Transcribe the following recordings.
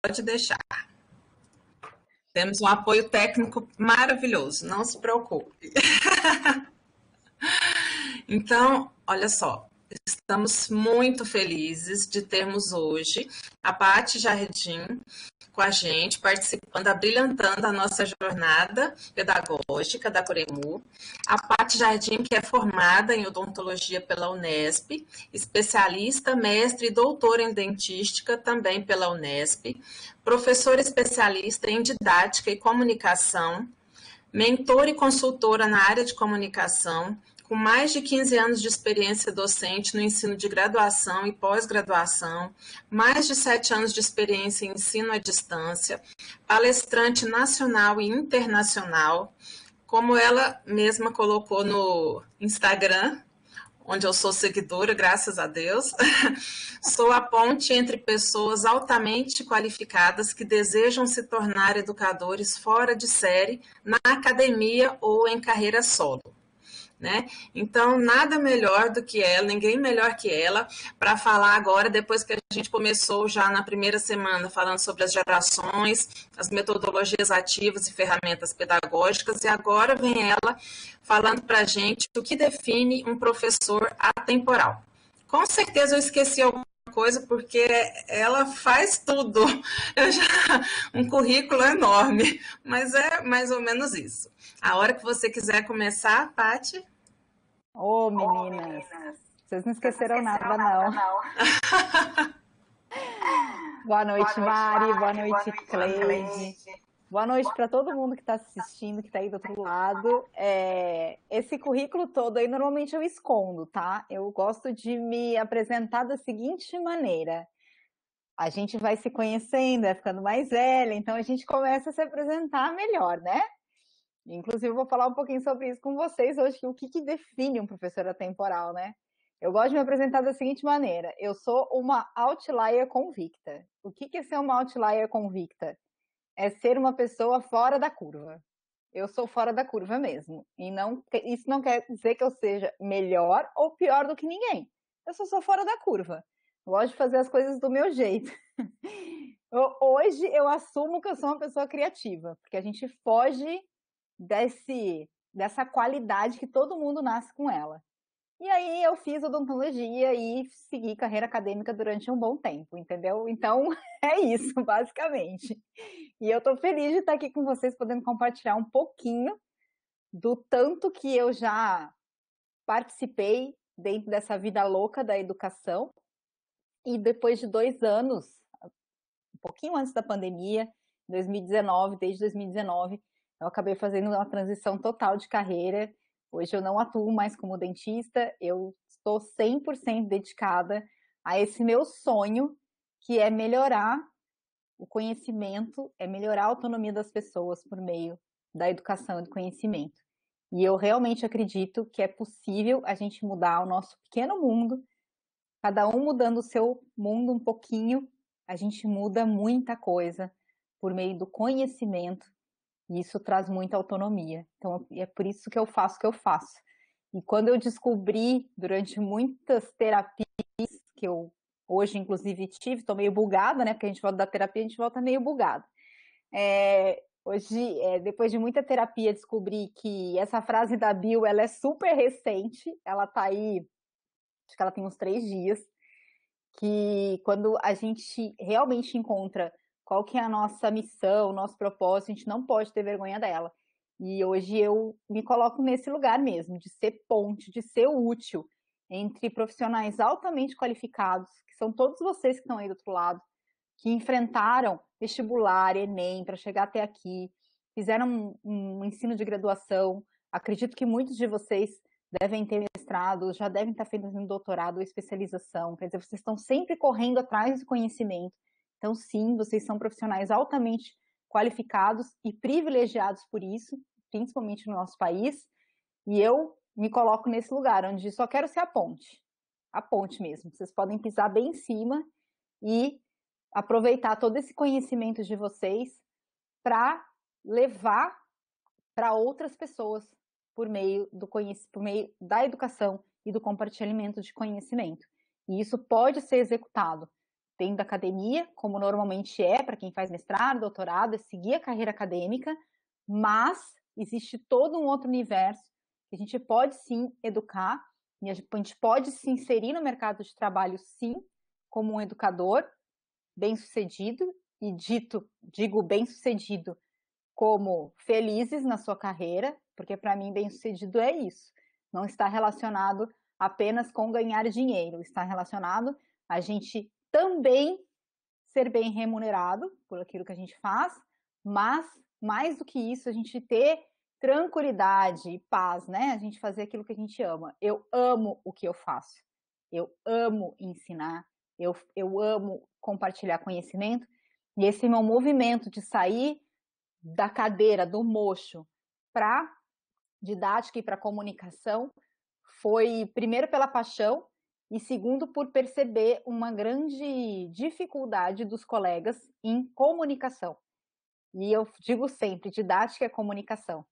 Pode deixar. Temos um apoio técnico maravilhoso, não se preocupe. Então, olha só, estamos muito felizes de termos hoje a Paty Jardim com a gente, participando, abrilhantando a nossa jornada pedagógica da Coremu. A Paty Jardim, que é formada em odontologia pela Unesp, especialista, mestre e doutora em dentística também pela Unesp, professora especialista em didática e comunicação, mentora e consultora na área de comunicação, com mais de 15 anos de experiência docente no ensino de graduação e pós-graduação, mais de 7 anos de experiência em ensino à distância, palestrante nacional e internacional, como ela mesma colocou no Instagram, onde eu sou seguidora, graças a Deus. Sou a ponte entre pessoas altamente qualificadas que desejam se tornar educadores fora de série, na academia ou em carreira solo. Né? Então, nada melhor do que ela, ninguém melhor que ela, para falar agora, depois que a gente começou já na primeira semana, falando sobre as gerações, as metodologias ativas e ferramentas pedagógicas, e agora vem ela falando para a gente o que define um professor atemporal. Com certeza eu esqueci alguma coisa, porque ela faz tudo. Um currículo enorme, mas é mais ou menos isso. A hora que você quiser começar, Paty. Ô, meninas, vocês não esqueceram nada, não. Boa noite, Mari. Boa noite, Cleide. Boa noite para todo mundo que está assistindo, que está aí do outro lado. Esse currículo todo aí, normalmente eu escondo, tá? Eu gosto de me apresentar da seguinte maneira. A gente vai se conhecendo, vai ficando mais velha, então a gente começa a se apresentar melhor, né? Inclusive, eu vou falar um pouquinho sobre isso com vocês hoje, o que define um professor atemporal, né? Eu gosto de me apresentar da seguinte maneira. Eu sou uma outlier convicta. O que é ser uma outlier convicta? É ser uma pessoa fora da curva. Eu sou fora da curva mesmo. E isso não quer dizer que eu seja melhor ou pior do que ninguém. Eu só sou fora da curva. Eu gosto de fazer as coisas do meu jeito. Hoje eu assumo que eu sou uma pessoa criativa, porque a gente foge dessa qualidade que todo mundo nasce com ela. E aí eu fiz odontologia e segui carreira acadêmica durante um bom tempo, entendeu? Então, é isso, basicamente. E eu tô feliz de estar aqui com vocês, podendo compartilhar um pouquinho do tanto que eu já participei dentro dessa vida louca da educação. E depois de 2 anos, um pouquinho antes da pandemia, 2019, desde 2019, eu acabei fazendo uma transição total de carreira. Hoje eu não atuo mais como dentista, eu estou 100% dedicada a esse meu sonho, que é melhorar o conhecimento, é melhorar a autonomia das pessoas por meio da educação e do conhecimento. E eu realmente acredito que é possível a gente mudar o nosso pequeno mundo, cada um mudando o seu mundo um pouquinho, a gente muda muita coisa por meio do conhecimento, e isso traz muita autonomia. Então, é por isso que eu faço o que eu faço. E quando eu descobri, durante muitas terapias, que eu hoje, inclusive, tive, estou meio bugada, né? Porque a gente volta da terapia, a gente volta meio bugada. Hoje, depois de muita terapia, descobri que essa frase da Bill, ela é super recente, ela está aí, acho que ela tem uns 3 dias, que quando a gente realmente encontra qual que é a nossa missão, o nosso propósito, a gente não pode ter vergonha dela. E hoje eu me coloco nesse lugar mesmo, de ser ponte, de ser útil entre profissionais altamente qualificados, que são todos vocês que estão aí do outro lado, que enfrentaram vestibular, Enem, para chegar até aqui, fizeram um ensino de graduação. Acredito que muitos de vocês devem ter mestrado, já devem estar fazendo doutorado ou especialização, quer dizer, vocês estão sempre correndo atrás do conhecimento. Então, sim, vocês são profissionais altamente qualificados e privilegiados por isso, principalmente no nosso país, e eu me coloco nesse lugar, onde só quero ser a ponte mesmo. Vocês podem pisar bem em cima e aproveitar todo esse conhecimento de vocês para levar para outras pessoas por meio da educação e do compartilhamento de conhecimento. E isso pode ser executado dentro da academia, como normalmente é para quem faz mestrado, doutorado, é seguir a carreira acadêmica, mas existe todo um outro universo que a gente pode sim educar, e a gente pode se inserir no mercado de trabalho sim, como um educador bem-sucedido, e digo bem-sucedido como felizes na sua carreira, porque para mim bem-sucedido é isso. Não está relacionado apenas com ganhar dinheiro, está relacionado a gente também ser bem remunerado por aquilo que a gente faz, mas mais do que isso, a gente ter tranquilidade e paz, né? A gente fazer aquilo que a gente ama. Eu amo o que eu faço. Eu amo ensinar. Eu amo compartilhar conhecimento. E esse meu movimento de sair da cadeira, do mocho, para didática e para comunicação foi, primeiro, pela paixão e, segundo, por perceber uma grande dificuldade dos colegas em comunicação. E eu digo sempre, didática é comunicação.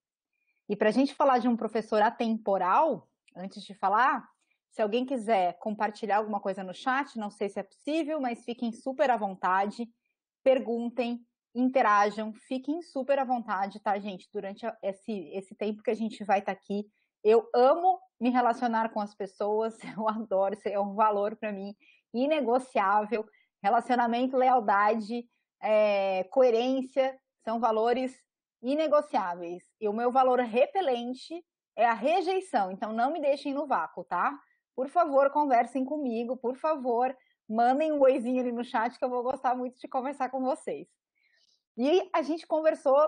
E para a gente falar de um professor atemporal, antes de falar, se alguém quiser compartilhar alguma coisa no chat, não sei se é possível, mas fiquem super à vontade, perguntem, interajam, fiquem super à vontade, tá, gente? Durante esse tempo que a gente vai estar aqui, eu amo me relacionar com as pessoas, eu adoro, isso é um valor para mim inegociável. Relacionamento, lealdade, coerência, são valores inegociáveis. E o meu valor repelente é a rejeição, então não me deixem no vácuo, tá? Por favor, conversem comigo, por favor, mandem um oizinho ali no chat que eu vou gostar muito de conversar com vocês. E a gente conversou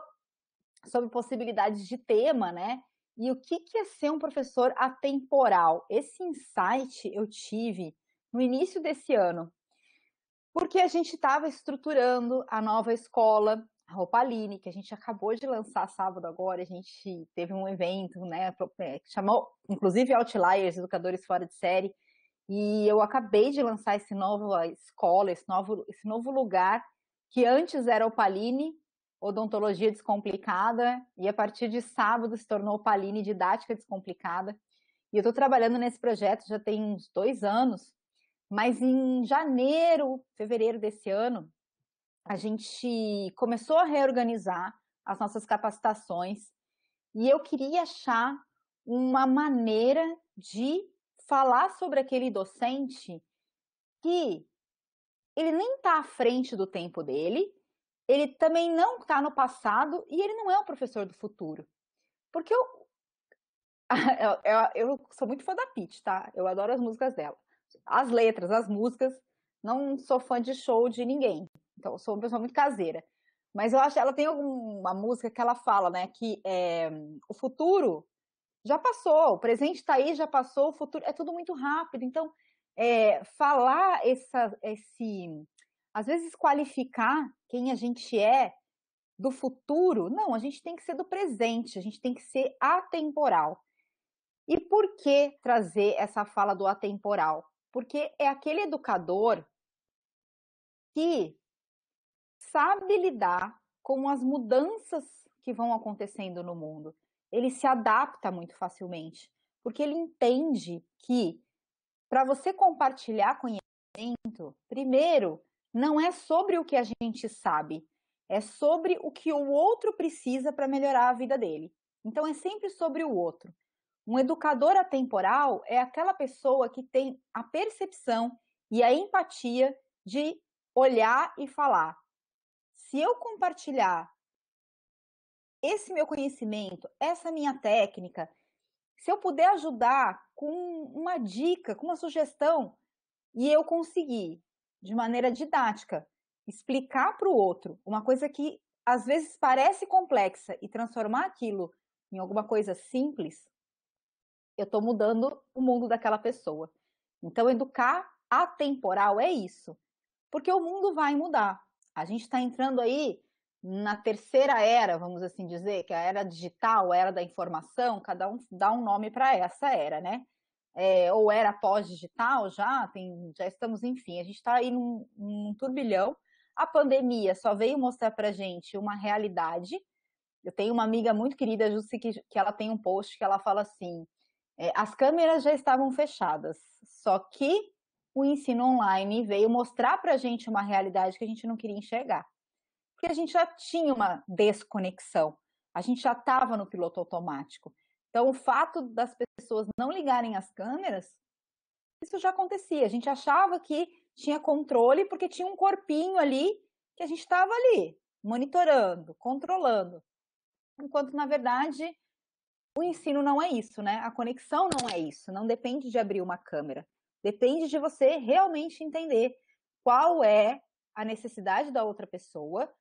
sobre possibilidades de tema, né? E o que é ser um professor atemporal? Esse insight eu tive no início desse ano, porque a gente estava estruturando a nova escola, a Opaline, que a gente acabou de lançar sábado agora, a gente teve um evento, né, que chamou, inclusive, Outliers, Educadores Fora de Série, e eu acabei de lançar essa nova escola, esse novo lugar, que antes era Opaline, Odontologia Descomplicada, e a partir de sábado se tornou Opaline Didática Descomplicada. E eu estou trabalhando nesse projeto já tem uns 2 anos, mas em janeiro, fevereiro desse ano, a gente começou a reorganizar as nossas capacitações e eu queria achar uma maneira de falar sobre aquele docente que ele nem está à frente do tempo dele, ele também não está no passado e ele não é o professor do futuro. Porque eu sou muito fã da Pitty, tá? Eu adoro as músicas dela. As letras, as músicas, não sou fã de show de ninguém. Então, eu sou uma pessoa muito caseira. Mas eu acho que ela tem uma música que ela fala, né? Que o futuro já passou, o presente está aí, já passou, o futuro é tudo muito rápido. Então, falar às vezes qualificar quem a gente é do futuro, não, a gente tem que ser do presente, a gente tem que ser atemporal. E por que trazer essa fala do atemporal? Porque é aquele educador que sabe lidar com as mudanças que vão acontecendo no mundo. Ele se adapta muito facilmente, porque ele entende que para você compartilhar conhecimento, primeiro, não é sobre o que a gente sabe, é sobre o que o outro precisa para melhorar a vida dele. Então é sempre sobre o outro. Um educador atemporal é aquela pessoa que tem a percepção e a empatia de olhar e falar: se eu compartilhar esse meu conhecimento, essa minha técnica, se eu puder ajudar com uma dica, com uma sugestão, e eu conseguir, de maneira didática, explicar para o outro uma coisa que às vezes parece complexa e transformar aquilo em alguma coisa simples, eu estou mudando o mundo daquela pessoa. Então, educar atemporal é isso. Porque o mundo vai mudar. A gente está entrando aí na terceira era, vamos assim dizer, que é a era digital, a era da informação, cada um dá um nome para essa era, né? Ou era pós-digital, já estamos, enfim, a gente está aí num turbilhão. A pandemia só veio mostrar para a gente uma realidade. Eu tenho uma amiga muito querida, Jussi, que ela tem um post que ela fala assim: as câmeras já estavam fechadas, só que o ensino online veio mostrar para a gente uma realidade que a gente não queria enxergar. Porque a gente já tinha uma desconexão, a gente já estava no piloto automático. Então, o fato das pessoas não ligarem as câmeras, isso já acontecia. A gente achava que tinha controle porque tinha um corpinho ali que a gente estava ali, monitorando, controlando. Enquanto, na verdade, o ensino não é isso, né? A conexão não é isso, não depende de abrir uma câmera. Depende de você realmente entender qual é a necessidade da outra pessoa,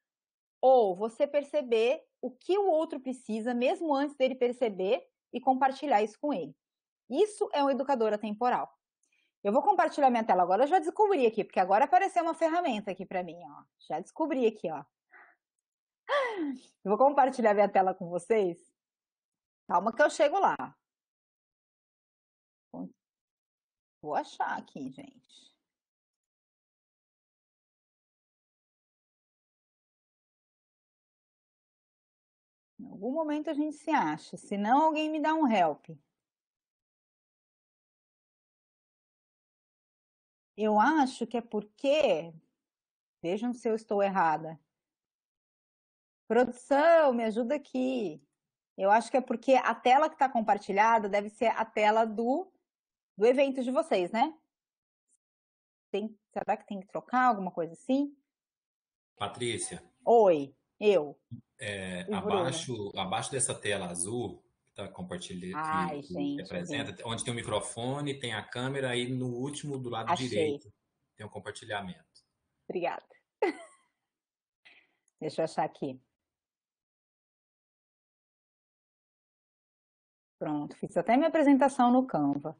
ou você perceber o que o outro precisa, mesmo antes dele perceber, e compartilhar isso com ele. Isso é um educador atemporal. Eu vou compartilhar minha tela agora, eu já descobri aqui, porque agora apareceu uma ferramenta aqui para mim, ó. Já descobri aqui, ó. Eu vou compartilhar minha tela com vocês. Calma que eu chego lá. Vou achar aqui, gente. Em algum momento a gente se acha, senão alguém me dá um help. Eu acho que é porque, vejam se eu estou errada. Produção, me ajuda aqui. Eu acho que é porque a tela que está compartilhada deve ser a tela do evento de vocês, né? Será que tem que trocar alguma coisa assim? Patrícia, Oi, eu. abaixo dessa tela azul que está compartilhando, Ai, que gente, representa, onde tem o microfone, tem a câmera, aí no último, do lado achei. direito, tem o compartilhamento. Obrigada. Deixa eu achar aqui. Pronto, fiz até minha apresentação no Canva.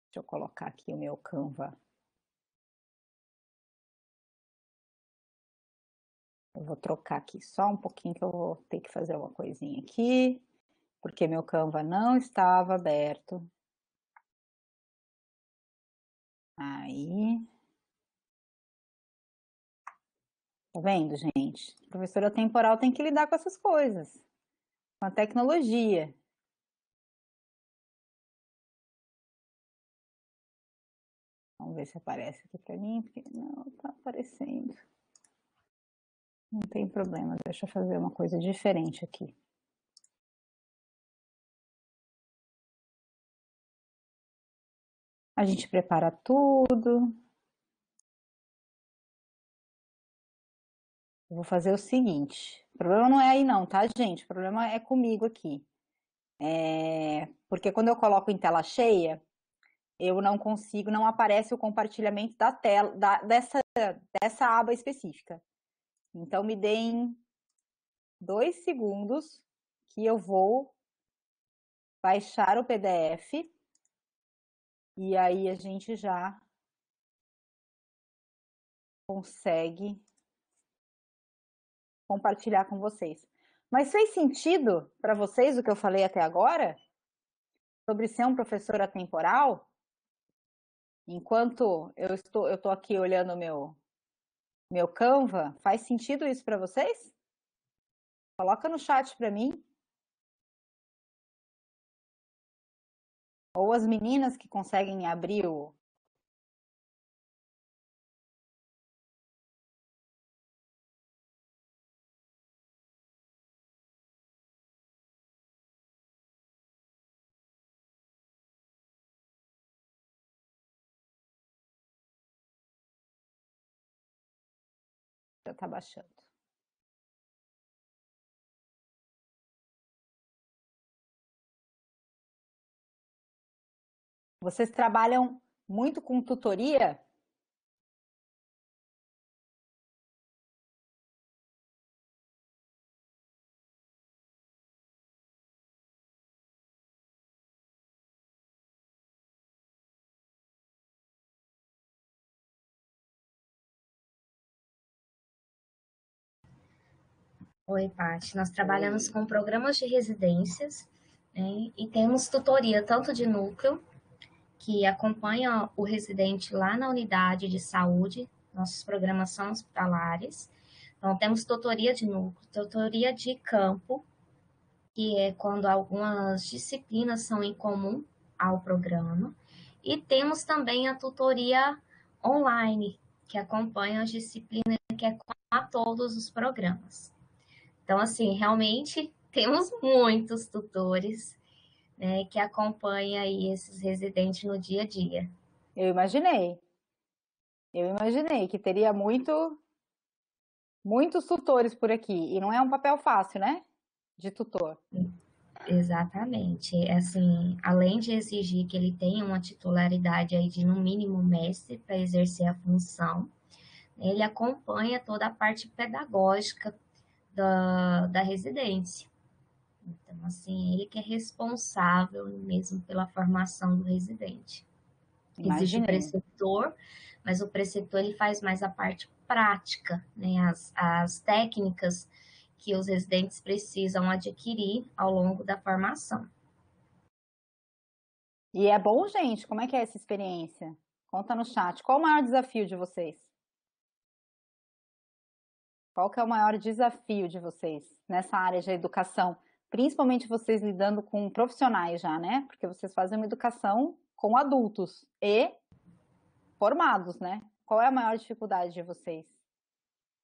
Deixa eu colocar aqui o meu Canva. Eu vou trocar aqui só um pouquinho que eu vou ter que fazer uma coisinha aqui, porque meu Canva não estava aberto. Aí. Tá vendo, gente? Professora temporal tem que lidar com essas coisas, com a tecnologia. Vamos ver se aparece aqui para mim, porque não está aparecendo. Não tem problema, deixa eu fazer uma coisa diferente aqui. A gente prepara tudo. Eu vou fazer o seguinte. O problema não é aí não, tá, gente? O problema é comigo aqui. Porque quando eu coloco em tela cheia, eu não consigo, não aparece o compartilhamento da tela, dessa aba específica. Então, me deem 2 segundos que eu vou baixar o PDF e aí a gente já consegue compartilhar com vocês. Mas fez sentido para vocês o que eu falei até agora? Sobre ser um professor atemporal? Enquanto eu estou aqui olhando meu Canva, faz sentido isso para vocês? Coloca no chat para mim. Ou as meninas que conseguem abrir o... Já está baixando. Vocês trabalham muito com tutoria? Oi, Paty. Nós trabalhamos com programas de residências, né, e temos tutoria tanto de núcleo, que acompanha o residente lá na unidade de saúde, nossos programas são hospitalares. Então, temos tutoria de núcleo, tutoria de campo, que é quando algumas disciplinas são em comum ao programa, E temos também a tutoria online, que acompanha as disciplinas que é a todos os programas. Então, assim, realmente temos muitos tutores, né, que acompanham aí esses residentes no dia a dia. Eu imaginei que teria muitos tutores por aqui. E não é um papel fácil, né? De tutor. Exatamente. Assim, além de exigir que ele tenha uma titularidade aí de, no mínimo, mestre para exercer a função, ele acompanha toda a parte pedagógica da residência. Então, assim, ele que é responsável mesmo pela formação do residente. Existe o preceptor, mas o preceptor ele faz mais a parte prática, né? As técnicas que os residentes precisam adquirir ao longo da formação. E é bom, gente? Como é que é essa experiência? Conta no chat. Qual o maior desafio de vocês? Qual que é o maior desafio de vocês nessa área de educação? Principalmente vocês lidando com profissionais já, né? Porque vocês fazem uma educação com adultos e formados, né? Qual é a maior dificuldade de vocês?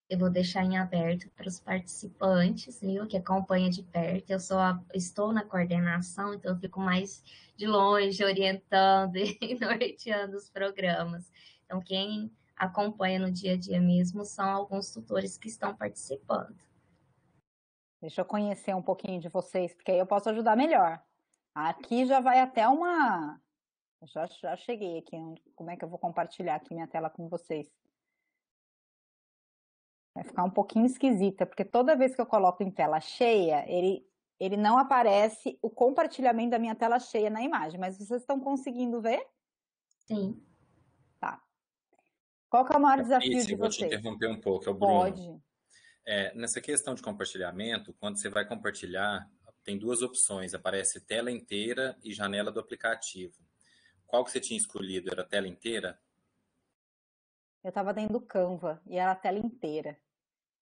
Eu vou deixar em aberto para os participantes, viu, que acompanham de perto. Estou na coordenação, então eu fico mais de longe, orientando e norteando os programas. Então, quem acompanha no dia a dia mesmo são alguns tutores que estão participando. Deixa eu conhecer um pouquinho de vocês, porque aí eu posso ajudar melhor. Aqui já vai até uma... Já cheguei aqui. Como é que eu vou compartilhar aqui minha tela com vocês? Vai ficar um pouquinho esquisita, porque toda vez que eu coloco em tela cheia, ele não aparece o compartilhamento da minha tela cheia na imagem. Mas vocês estão conseguindo ver? Sim. Tá. Qual que é o maior desafio de vocês? Vou te interromper um pouco, é o Bruno. Pode. Nessa questão de compartilhamento, quando você vai compartilhar, tem duas opções, aparece tela inteira e janela do aplicativo. Qual que você tinha escolhido? Era a tela inteira? Eu estava dentro do Canva e era a tela inteira.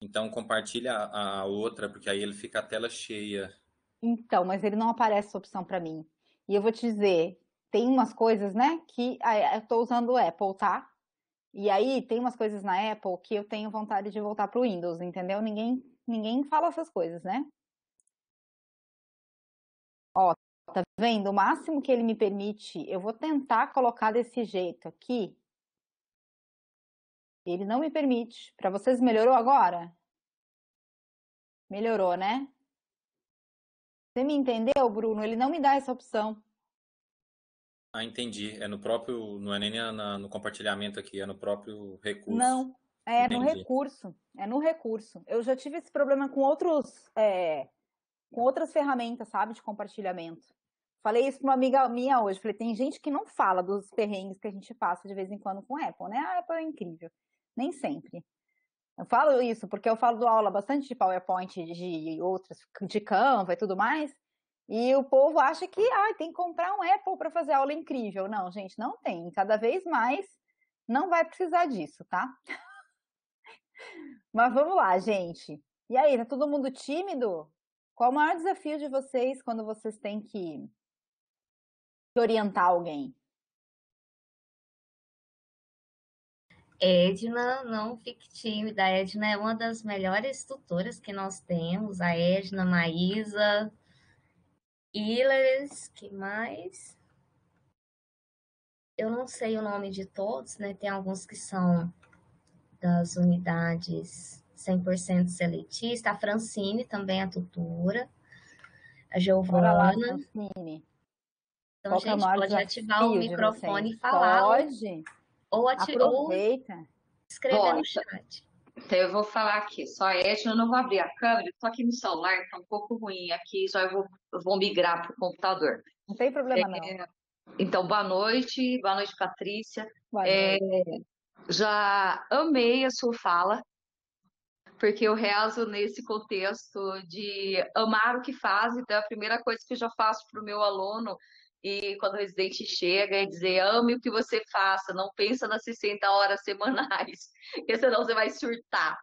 Então compartilha a outra, porque aí ele fica a tela cheia. Então, mas ele não aparece essa opção para mim. E eu vou te dizer, tem umas coisas, né, que eu estou usando o Apple, tá? E aí tem umas coisas na Apple que eu tenho vontade de voltar pro Windows, entendeu? Ninguém fala essas coisas, né? Ó, tá vendo? O máximo que ele me permite, eu vou tentar colocar desse jeito aqui. Ele não me permite. Para vocês, melhorou agora? Melhorou, né? Você me entendeu, Bruno? Ele não me dá essa opção. Ah, entendi. É no próprio, não é nem no compartilhamento aqui, é no próprio recurso. Não, é Entendi. no recurso. É no recurso. Eu já tive esse problema com outras ferramentas, sabe, de compartilhamento. Falei isso para uma amiga minha hoje. Falei, tem gente que não fala dos perrengues que a gente passa de vez em quando com a Apple, né? A Apple é incrível. Nem sempre. Eu falo isso porque eu falo aula bastante de PowerPoint, de outras, de Canva e tudo mais. E o povo acha que tem que comprar um Apple para fazer aula incrível. Não, gente, não tem. Cada vez mais não vai precisar disso, tá? Mas vamos lá, gente. E aí, tá todo mundo tímido? Qual o maior desafio de vocês quando vocês têm que orientar alguém? Edna, não fique tímida. A Edna é uma das melhores tutoras que nós temos. A Edna, Maísa, Iles, que mais? Eu não sei o nome de todos, né? Tem alguns que são das unidades 100% seletista. A Francine também é tutora. A Bora lá, Giovana. Francine. Então, Qual que é o gente, maior pode ativar o desafio de microfone e vocês? falar. Pode. Ou Aproveita. escrever no chat. Então eu vou falar aqui, só a Edna, eu não vou abrir a câmera, estou aqui no celular, tá um pouco ruim aqui, já eu vou migrar para o computador. Não tem problema, não. Então, boa noite, Patrícia. Boa noite. Já amei a sua fala, porque eu rezo nesse contexto de amar o que faz, então a primeira coisa que eu já faço para o meu aluno, e quando o residente chega, é dizer, ame o que você faça, não pensa nas 60 horas semanais, porque senão você vai surtar.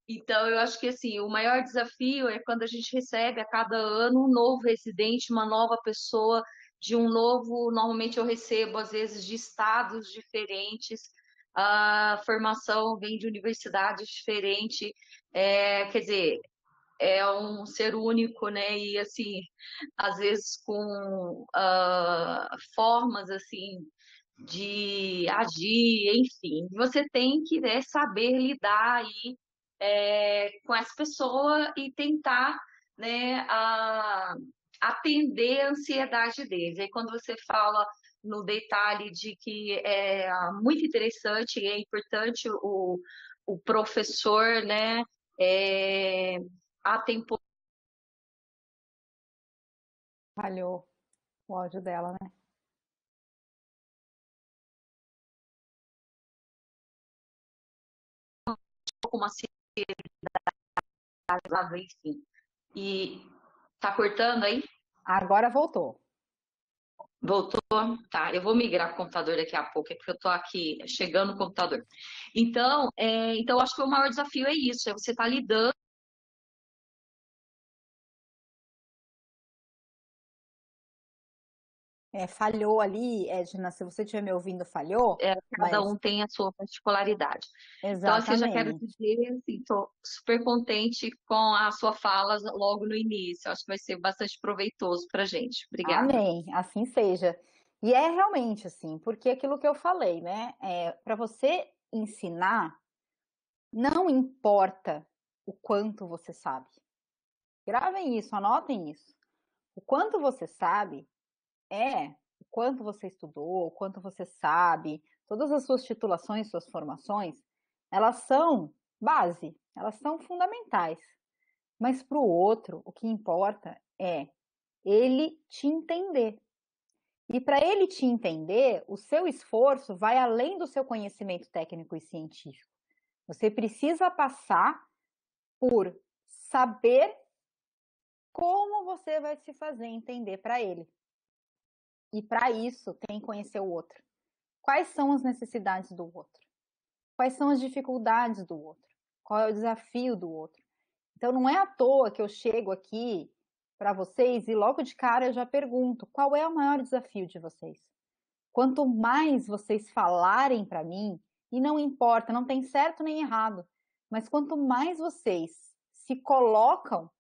Então, eu acho que assim, o maior desafio é quando a gente recebe a cada ano um novo residente, uma nova pessoa de um novo, normalmente eu recebo, às vezes, de estados diferentes, a formação vem de universidades diferentes, quer dizer, é um ser único, né? E assim, às vezes com formas assim de agir, enfim, você tem que, né, saber lidar aí com essa pessoa e tentar, né, atender a ansiedade deles. Aí quando você fala no detalhe de que é muito interessante e é importante o professor, né, atemporal Falhou o áudio dela, né? com uma seriedade, enfim. E tá cortando aí? Agora voltou. Voltou? Tá, eu vou migrar para o computador daqui a pouco, é porque eu tô aqui chegando no computador. Então, então acho que o maior desafio é isso, é você estar lidando. Falhou ali, Edna, se você estiver me ouvindo, falhou, Cada mas um tem a sua particularidade. Então, assim, eu já quero exatamente. dizer, assim, estou super contente com a sua fala logo no início. Acho que vai ser bastante proveitoso para a gente. Obrigada. Amém, assim seja. E é realmente assim, porque aquilo que eu falei, né? Para você ensinar, não importa o quanto você sabe. Gravem isso, anotem isso. O quanto você sabe o quanto você estudou, o quanto você sabe, todas as suas titulações, suas formações, elas são base, elas são fundamentais. Mas para o outro, o que importa é ele te entender. E para ele te entender, o seu esforço vai além do seu conhecimento técnico e científico. Você precisa passar por saber como você vai se fazer entender para ele. E para isso, tem que conhecer o outro. Quais são as necessidades do outro? Quais são as dificuldades do outro? Qual é o desafio do outro? Então, não é à toa que eu chego aqui para vocês e logo de cara eu já pergunto: qual é o maior desafio de vocês? Quanto mais vocês falarem para mim, e não importa, não tem certo nem errado, mas quanto mais vocês se colocam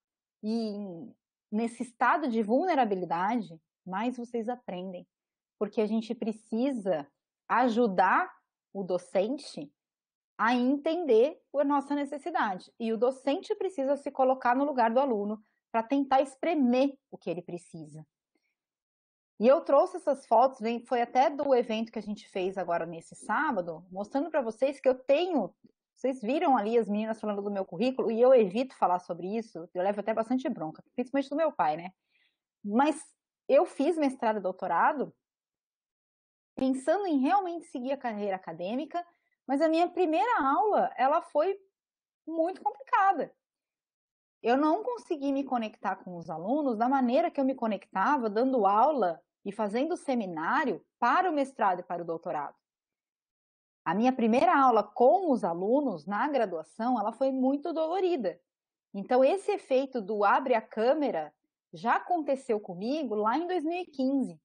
nesse estado de vulnerabilidade, mais vocês aprendem. Porque a gente precisa ajudar o docente a entender a nossa necessidade. E o docente precisa se colocar no lugar do aluno para tentar espremer o que ele precisa. E eu trouxe essas fotos, foi até do evento que a gente fez agora nesse sábado, mostrando para vocês que eu tenho. Vocês viram ali as meninas falando do meu currículo, e eu evito falar sobre isso, eu levo até bastante bronca, principalmente do meu pai, né? Mas eu fiz mestrado e doutorado pensando em realmente seguir a carreira acadêmica, mas a minha primeira aula, ela foi muito complicada. Eu não consegui me conectar com os alunos da maneira que eu me conectava dando aula e fazendo seminário para o mestrado e para o doutorado. A minha primeira aula com os alunos na graduação, ela foi muito dolorida. Então, esse efeito do abre a câmera já aconteceu comigo lá em 2015,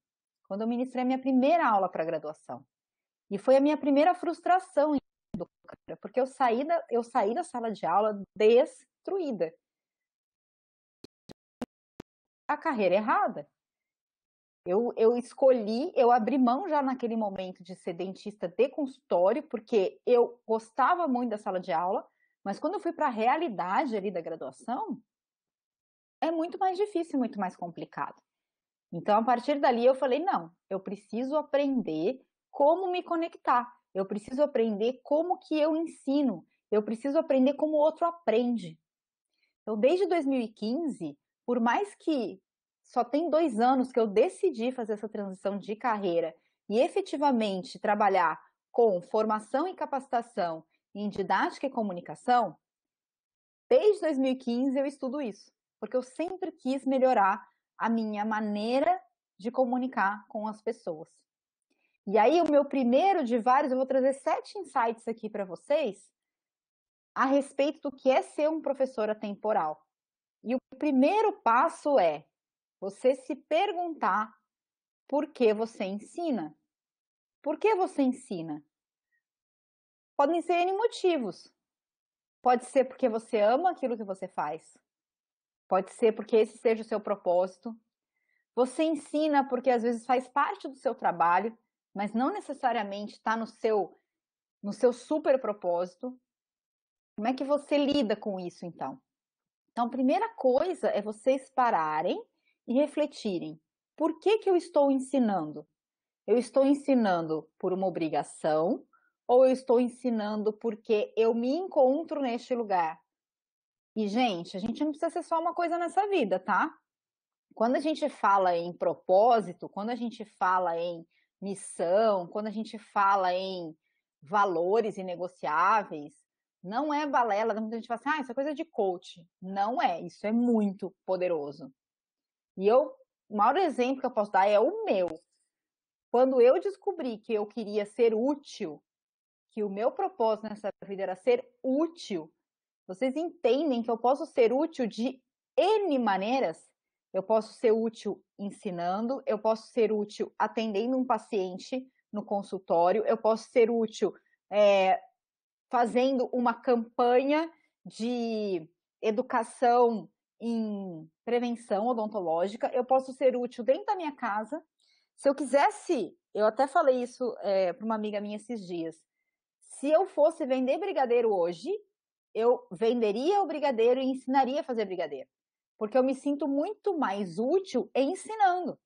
quando eu ministrei a minha primeira aula para graduação. E foi a minha primeira frustração em educadora, porque eu saí da sala de aula destruída. A carreira errada. Eu escolhi, eu abri mão já naquele momento de ser dentista de consultório, porque eu gostava muito da sala de aula, mas quando eu fui para a realidade ali da graduação, é muito mais difícil, muito mais complicado. Então, a partir dali, eu falei, não, eu preciso aprender como me conectar, eu preciso aprender como que eu ensino, eu preciso aprender como o outro aprende. Então, desde 2015, por mais que só tem 2 anos que eu decidi fazer essa transição de carreira e efetivamente trabalhar com formação e capacitação em didática e comunicação, desde 2015 eu estudo isso, porque eu sempre quis melhorar a minha maneira de comunicar com as pessoas. E aí, o meu primeiro de vários, eu vou trazer 7 insights aqui para vocês a respeito do que é ser um professor atemporal. E o primeiro passo é você se perguntar por que você ensina. Por que você ensina? Podem ser N motivos. Pode ser porque você ama aquilo que você faz. Pode ser porque esse seja o seu propósito. Você ensina porque às vezes faz parte do seu trabalho, mas não necessariamente está no seu super propósito. Como é que você lida com isso, então? Então, a primeira coisa é vocês pararem e refletirem. Por que eu estou ensinando? Eu estou ensinando por uma obrigação ou eu estou ensinando porque eu me encontro neste lugar? E, gente, a gente não precisa ser só uma coisa nessa vida, tá? Quando a gente fala em propósito, quando a gente fala em missão, quando a gente fala em valores inegociáveis, não é balela, muita gente fala assim, isso é coisa de coach. Não é, isso é muito poderoso. E o maior exemplo que eu posso dar é o meu. Quando eu descobri que eu queria ser útil, que o meu propósito nessa vida era ser útil, vocês entendem que eu posso ser útil de N maneiras? Eu posso ser útil ensinando, eu posso ser útil atendendo um paciente no consultório, eu posso ser útil fazendo uma campanha de educação em prevenção odontológica, eu posso ser útil dentro da minha casa. Se eu quisesse, eu até falei isso para uma amiga minha esses dias, se eu fosse vender brigadeiro hoje, eu venderia o brigadeiro e ensinaria a fazer brigadeiro. Porque eu me sinto muito mais útil ensinando.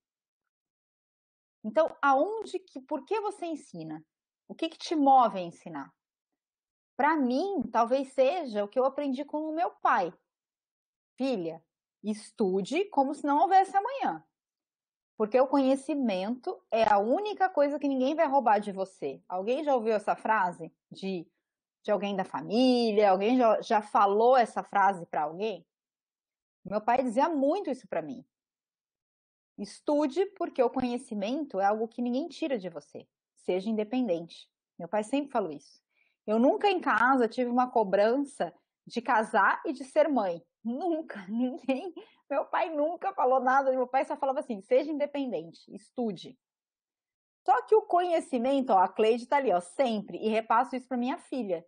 Então, por que você ensina? O que te move a ensinar? Para mim, talvez seja o que eu aprendi com o meu pai. Filha, estude como se não houvesse amanhã. Porque o conhecimento é a única coisa que ninguém vai roubar de você. Alguém já ouviu essa frase de alguém da família? Alguém já falou essa frase para alguém? Meu pai dizia muito isso para mim. Estude, porque o conhecimento é algo que ninguém tira de você. Seja independente. Meu pai sempre falou isso. Eu nunca em casa tive uma cobrança de casar e de ser mãe. Nunca, ninguém. Meu pai nunca falou nada. Meu pai só falava assim, seja independente, estude. Só que o conhecimento, a Cleide tá ali, sempre, e repasso isso para minha filha.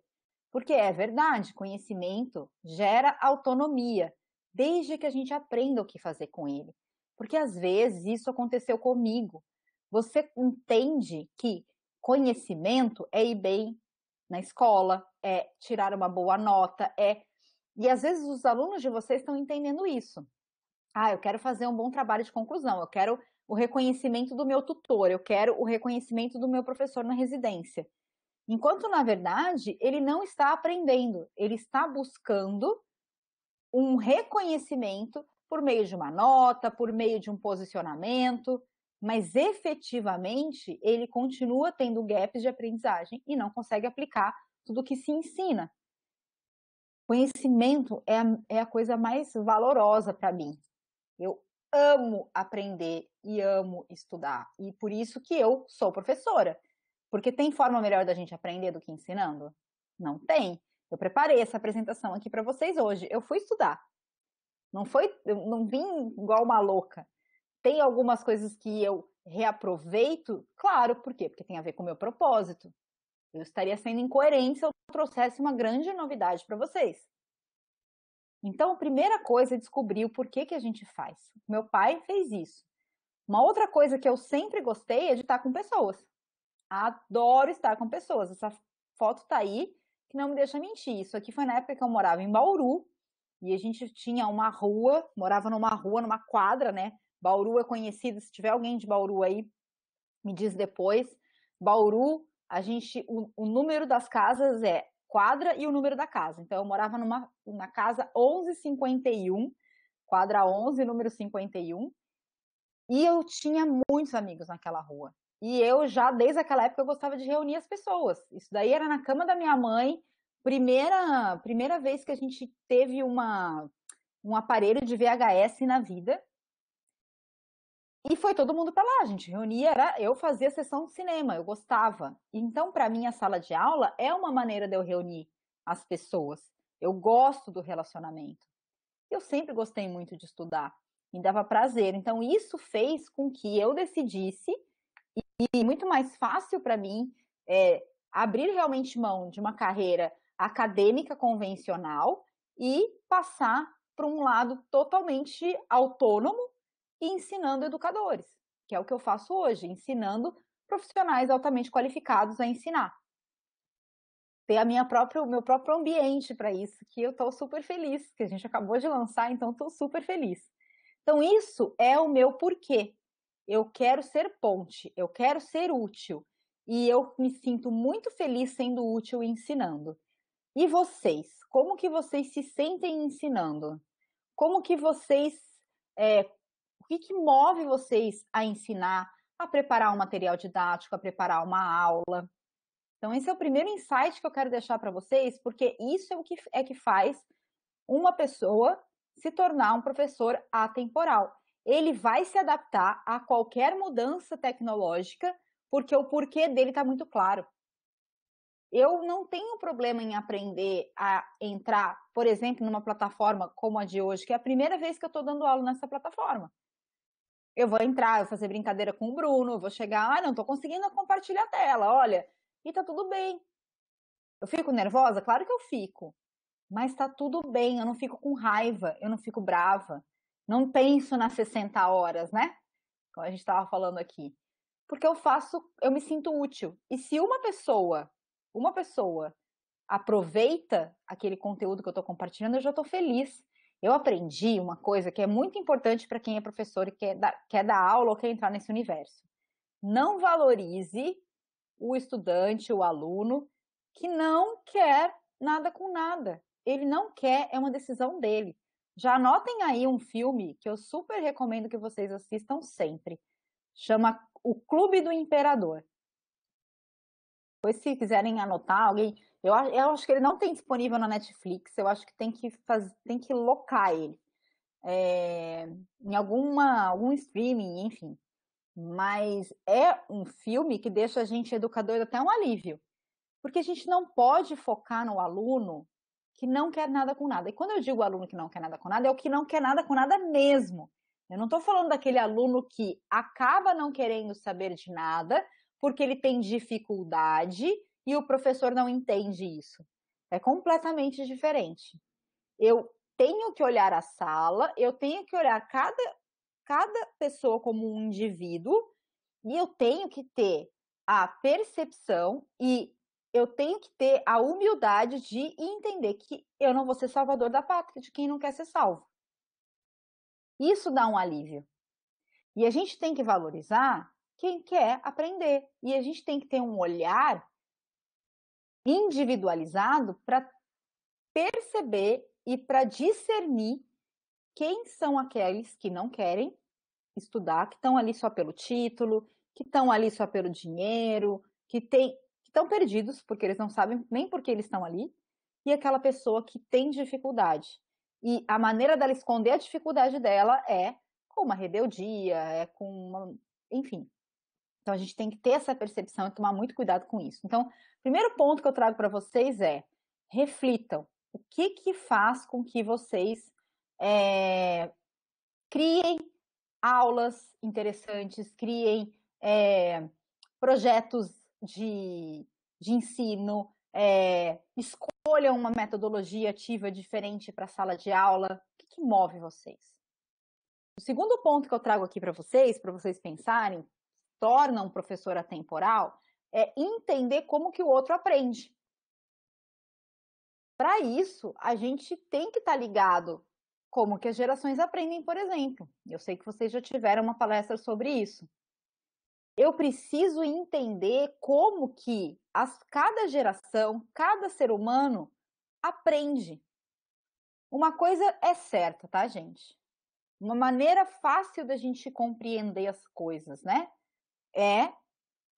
Porque é verdade, conhecimento gera autonomia, desde que a gente aprenda o que fazer com ele. Porque às vezes isso aconteceu comigo. Você entende que conhecimento é ir bem na escola, é tirar uma boa nota, e às vezes os alunos de vocês estão entendendo isso. Eu quero fazer um bom trabalho de conclusão, eu quero o reconhecimento do meu tutor, eu quero o reconhecimento do meu professor na residência. Enquanto, na verdade, ele não está aprendendo, ele está buscando um reconhecimento por meio de uma nota, por meio de um posicionamento, mas efetivamente ele continua tendo gaps de aprendizagem e não consegue aplicar tudo o que se ensina. Conhecimento é a coisa mais valorosa para mim. Eu amo aprender e amo estudar, e por isso que eu sou professora. Porque tem forma melhor da gente aprender do que ensinando? Não tem. Eu preparei essa apresentação aqui para vocês hoje. Eu fui estudar. Eu não vim igual uma louca. Tem algumas coisas que eu reaproveito? Claro, por quê? Porque tem a ver com o meu propósito. Eu estaria sendo incoerente se eu trouxesse uma grande novidade para vocês. Então, a primeira coisa é descobrir o porquê que a gente faz. Meu pai fez isso. Uma outra coisa que eu sempre gostei é de estar com pessoas. Adoro estar com pessoas. Essa foto tá aí, que não me deixa mentir. Isso aqui foi na época que eu morava em Bauru, e a gente tinha uma rua, morava numa rua, numa quadra, né? Bauru é conhecido, se tiver alguém de Bauru aí, me diz depois. Bauru, o número das casas é quadra e o número da casa. Então, eu morava na casa 1151, quadra 11, número 51, e eu tinha muitos amigos naquela rua. E eu já, desde aquela época, eu gostava de reunir as pessoas. Isso daí era na cama da minha mãe. Primeira vez que a gente teve um aparelho de VHS na vida. E foi todo mundo para lá, a gente reunia, eu fazia sessão de cinema, eu gostava. Então, para mim, a sala de aula é uma maneira de eu reunir as pessoas. Eu gosto do relacionamento. Eu sempre gostei muito de estudar. me dava prazer. Então, isso fez com que eu decidisse, e muito mais fácil para mim, abrir realmente mão de uma carreira acadêmica convencional e passar para um lado totalmente autônomo e ensinando educadores, que é o que eu faço hoje, ensinando profissionais altamente qualificados a ensinar. Ter o meu próprio ambiente para isso, que eu estou super feliz, que a gente acabou de lançar, então estou super feliz. Então, isso é o meu porquê. Eu quero ser ponte, eu quero ser útil. E eu me sinto muito feliz sendo útil e ensinando. E vocês? Como que vocês se sentem ensinando? Como que vocês... o que move vocês a ensinar, a preparar um material didático, a preparar uma aula? Então, esse é o primeiro insight que eu quero deixar para vocês, porque isso é o que faz uma pessoa se tornar um professor atemporal. Ele vai se adaptar a qualquer mudança tecnológica, porque o porquê dele está muito claro. Eu não tenho problema em aprender a entrar, por exemplo, numa plataforma como a de hoje, que é a primeira vez que eu estou dando aula nessa plataforma. Eu vou entrar, eu vou fazer brincadeira com o Bruno, eu vou chegar, não estou conseguindo compartilhar a tela, olha, e tá tudo bem. Eu fico nervosa? Claro que eu fico. Mas tá tudo bem, eu não fico com raiva, eu não fico brava. Não penso nas 60 horas, né? Como a gente estava falando aqui. Porque eu me sinto útil. E se uma pessoa aproveita aquele conteúdo que eu estou compartilhando, eu já estou feliz. Eu aprendi uma coisa que é muito importante para quem é professor e quer dar aula ou quer entrar nesse universo. Não valorize o estudante, o aluno, que não quer nada com nada. Ele não quer, é uma decisão dele. Já anotem aí um filme que eu super recomendo que vocês assistam sempre. Chama O Clube do Imperador. Depois, se quiserem anotar, alguém... Eu acho que ele não tem disponível na Netflix, eu acho que tem que locar ele. Em algum streaming, enfim. Mas é um filme que deixa a gente educador até um alívio. Porque a gente não pode focar no aluno que não quer nada com nada. E quando eu digo aluno que não quer nada com nada, é o que não quer nada com nada mesmo. Eu não estou falando daquele aluno que acaba não querendo saber de nada porque ele tem dificuldade e o professor não entende isso. É completamente diferente. Eu tenho que olhar a sala, eu tenho que olhar cada pessoa como um indivíduo e eu tenho que ter a percepção e eu tenho que ter a humildade de entender que eu não vou ser salvador da pátria de quem não quer ser salvo. Isso dá um alívio. E a gente tem que valorizar quem quer aprender. E a gente tem que ter um olhar individualizado para perceber e para discernir quem são aqueles que não querem estudar, que estão ali só pelo título, que estão ali só pelo dinheiro, que estão perdidos, porque eles não sabem nem por que eles estão ali, e aquela pessoa que tem dificuldade. E a maneira dela esconder a dificuldade dela é com uma rebeldia, enfim. Então, a gente tem que ter essa percepção e tomar muito cuidado com isso. Então, o primeiro ponto que eu trago para vocês é reflitam. O que faz com que vocês criem aulas interessantes, criem projetos de ensino, escolham uma metodologia ativa diferente para a sala de aula. O que move vocês? O segundo ponto que eu trago aqui para vocês pensarem, torna um professor atemporal, é entender como que o outro aprende. Para isso, a gente tem que estar ligado como que as gerações aprendem, por exemplo. Eu sei que vocês já tiveram uma palestra sobre isso. Eu preciso entender como que cada geração, cada ser humano aprende. Uma coisa é certa, tá, gente? Uma maneira fácil da gente compreender as coisas, né? É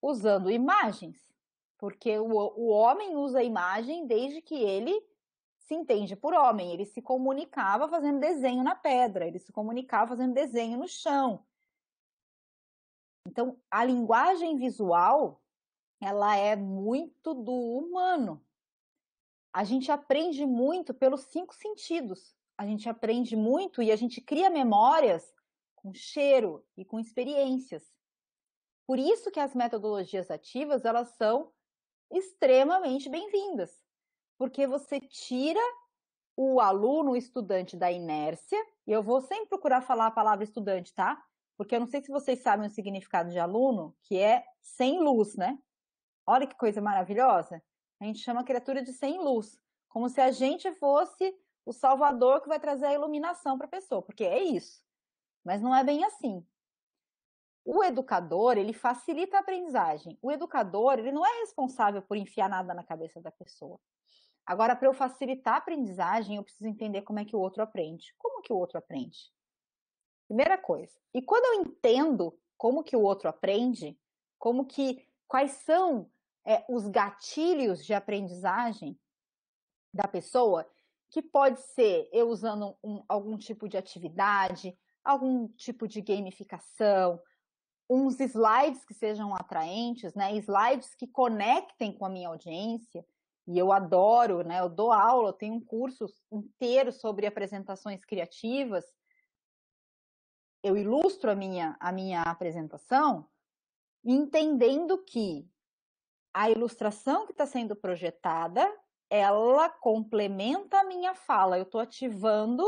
usando imagens. Porque o homem usa imagem desde que ele se entende por homem. Ele se comunicava fazendo desenho na pedra, ele se comunicava fazendo desenho no chão. Então, a linguagem visual, ela é muito do humano. A gente aprende muito pelos 5 sentidos. A gente aprende muito e a gente cria memórias com cheiro e com experiências. Por isso que as metodologias ativas, elas são extremamente bem-vindas, porque você tira o aluno, o estudante da inércia, e eu vou sempre procurar falar a palavra estudante, tá? Porque eu não sei se vocês sabem o significado de aluno, que é sem luz, né? Olha que coisa maravilhosa. A gente chama a criatura de sem luz, como se a gente fosse o salvador que vai trazer a iluminação para a pessoa, porque é isso. Mas não é bem assim. O educador, ele facilita a aprendizagem. O educador, ele não é responsável por enfiar nada na cabeça da pessoa. Agora, para eu facilitar a aprendizagem, eu preciso entender como é que o outro aprende. Como que o outro aprende? Primeira coisa. E quando eu entendo como que o outro aprende, quais são os gatilhos de aprendizagem da pessoa, que pode ser eu usando algum tipo de atividade, algum tipo de gamificação, uns slides que sejam atraentes, né? Slides que conectem com a minha audiência. E eu adoro, né? Eu dou aula, eu tenho um curso inteiro sobre apresentações criativas. Eu ilustro a minha apresentação entendendo que a ilustração que está sendo projetada, ela complementa a minha fala. Eu estou ativando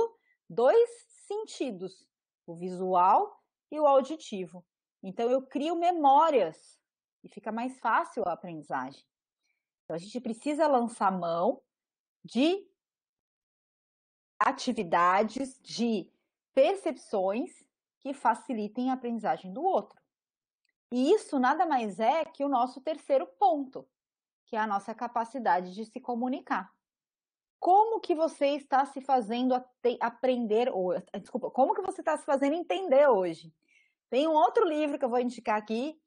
2 sentidos, o visual e o auditivo. Então, eu crio memórias e fica mais fácil a aprendizagem. Então, a gente precisa lançar mão de atividades, de percepções que facilitem a aprendizagem do outro. E isso nada mais é que o nosso terceiro ponto, que é a nossa capacidade de se comunicar. Como que você está se fazendo aprender, como que você está se fazendo entender hoje? Tem um outro livro que eu vou indicar aqui,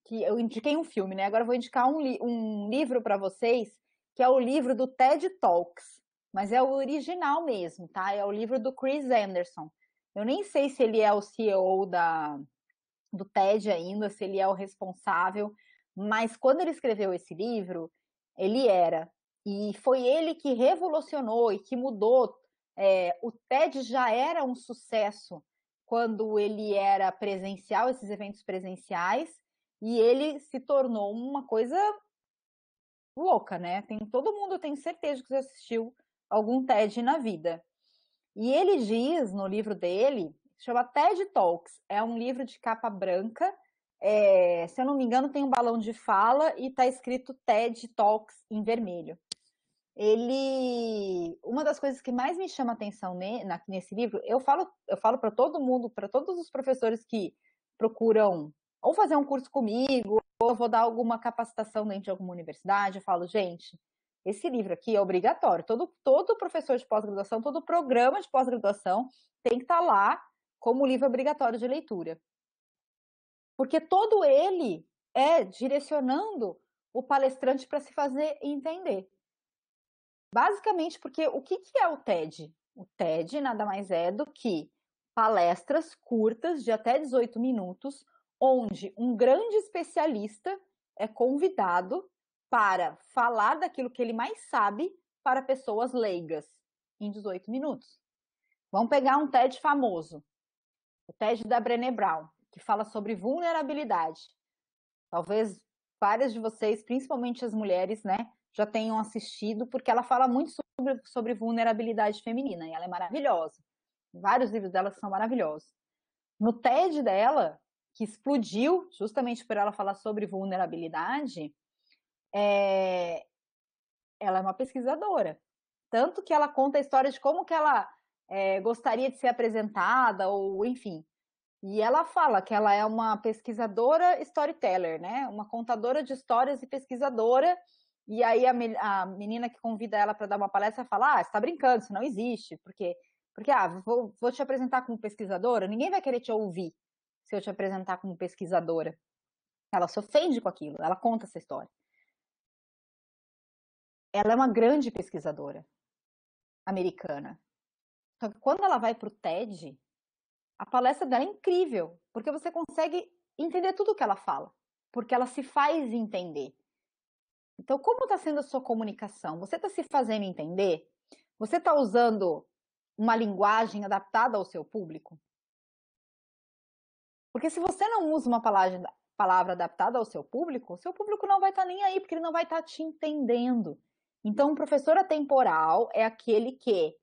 que eu indiquei um filme, né? Agora eu vou indicar um livro para vocês, que é o livro do TED Talks, mas é o original mesmo, tá? É o livro do Chris Anderson. Eu nem sei se ele é o CEO do TED ainda, se ele é o responsável, mas quando ele escreveu esse livro, ele era. E foi ele que revolucionou e que mudou. O TED já era um sucesso quando ele era presencial, esses eventos presenciais, e ele se tornou uma coisa louca, né? Todo mundo, eu tenho certeza que você assistiu algum TED na vida. E ele diz no livro dele, chama TED Talks, é um livro de capa branca, se eu não me engano tem um balão de fala e está escrito TED Talks em vermelho. Uma das coisas que mais me chama atenção nesse livro, eu falo para todo mundo, para todos os professores que procuram ou fazer um curso comigo, ou eu vou dar alguma capacitação dentro de alguma universidade, eu falo, gente, esse livro aqui é obrigatório. Todo professor de pós-graduação, todo programa de pós-graduação tem que estar lá como livro obrigatório de leitura. Porque todo ele é direcionando o palestrante para se fazer entender. Basicamente, porque o que é o TED? O TED nada mais é do que palestras curtas de até 18 minutos, onde um grande especialista é convidado para falar daquilo que ele mais sabe para pessoas leigas em 18 minutos. Vamos pegar um TED famoso, o TED da Brené Brown, que fala sobre vulnerabilidade. Talvez várias de vocês, principalmente as mulheres, né, já tenham assistido, porque ela fala muito sobre vulnerabilidade feminina, e ela é maravilhosa. Vários livros dela são maravilhosos. No TED dela, que explodiu justamente por ela falar sobre vulnerabilidade, ela é uma pesquisadora. Tanto que ela conta a história de como que ela gostaria de ser apresentada, ou enfim. E ela fala que ela é uma pesquisadora storyteller, né? Uma contadora de histórias e pesquisadora. E aí a menina que convida ela para dar uma palestra fala, você está brincando, isso não existe. Porque vou te apresentar como pesquisadora, ninguém vai querer te ouvir se eu te apresentar como pesquisadora. Ela se ofende com aquilo, ela conta essa história. Ela é uma grande pesquisadora americana. Só que quando ela vai para o TED, a palestra dela é incrível, porque você consegue entender tudo o que ela fala, porque ela se faz entender. Então, como está sendo a sua comunicação? Você está se fazendo entender? Você está usando uma linguagem adaptada ao seu público? Porque se você não usa uma palavra adaptada ao seu público não vai estar nem aí, porque ele não vai estar te entendendo. Então, um professor atemporal é aquele que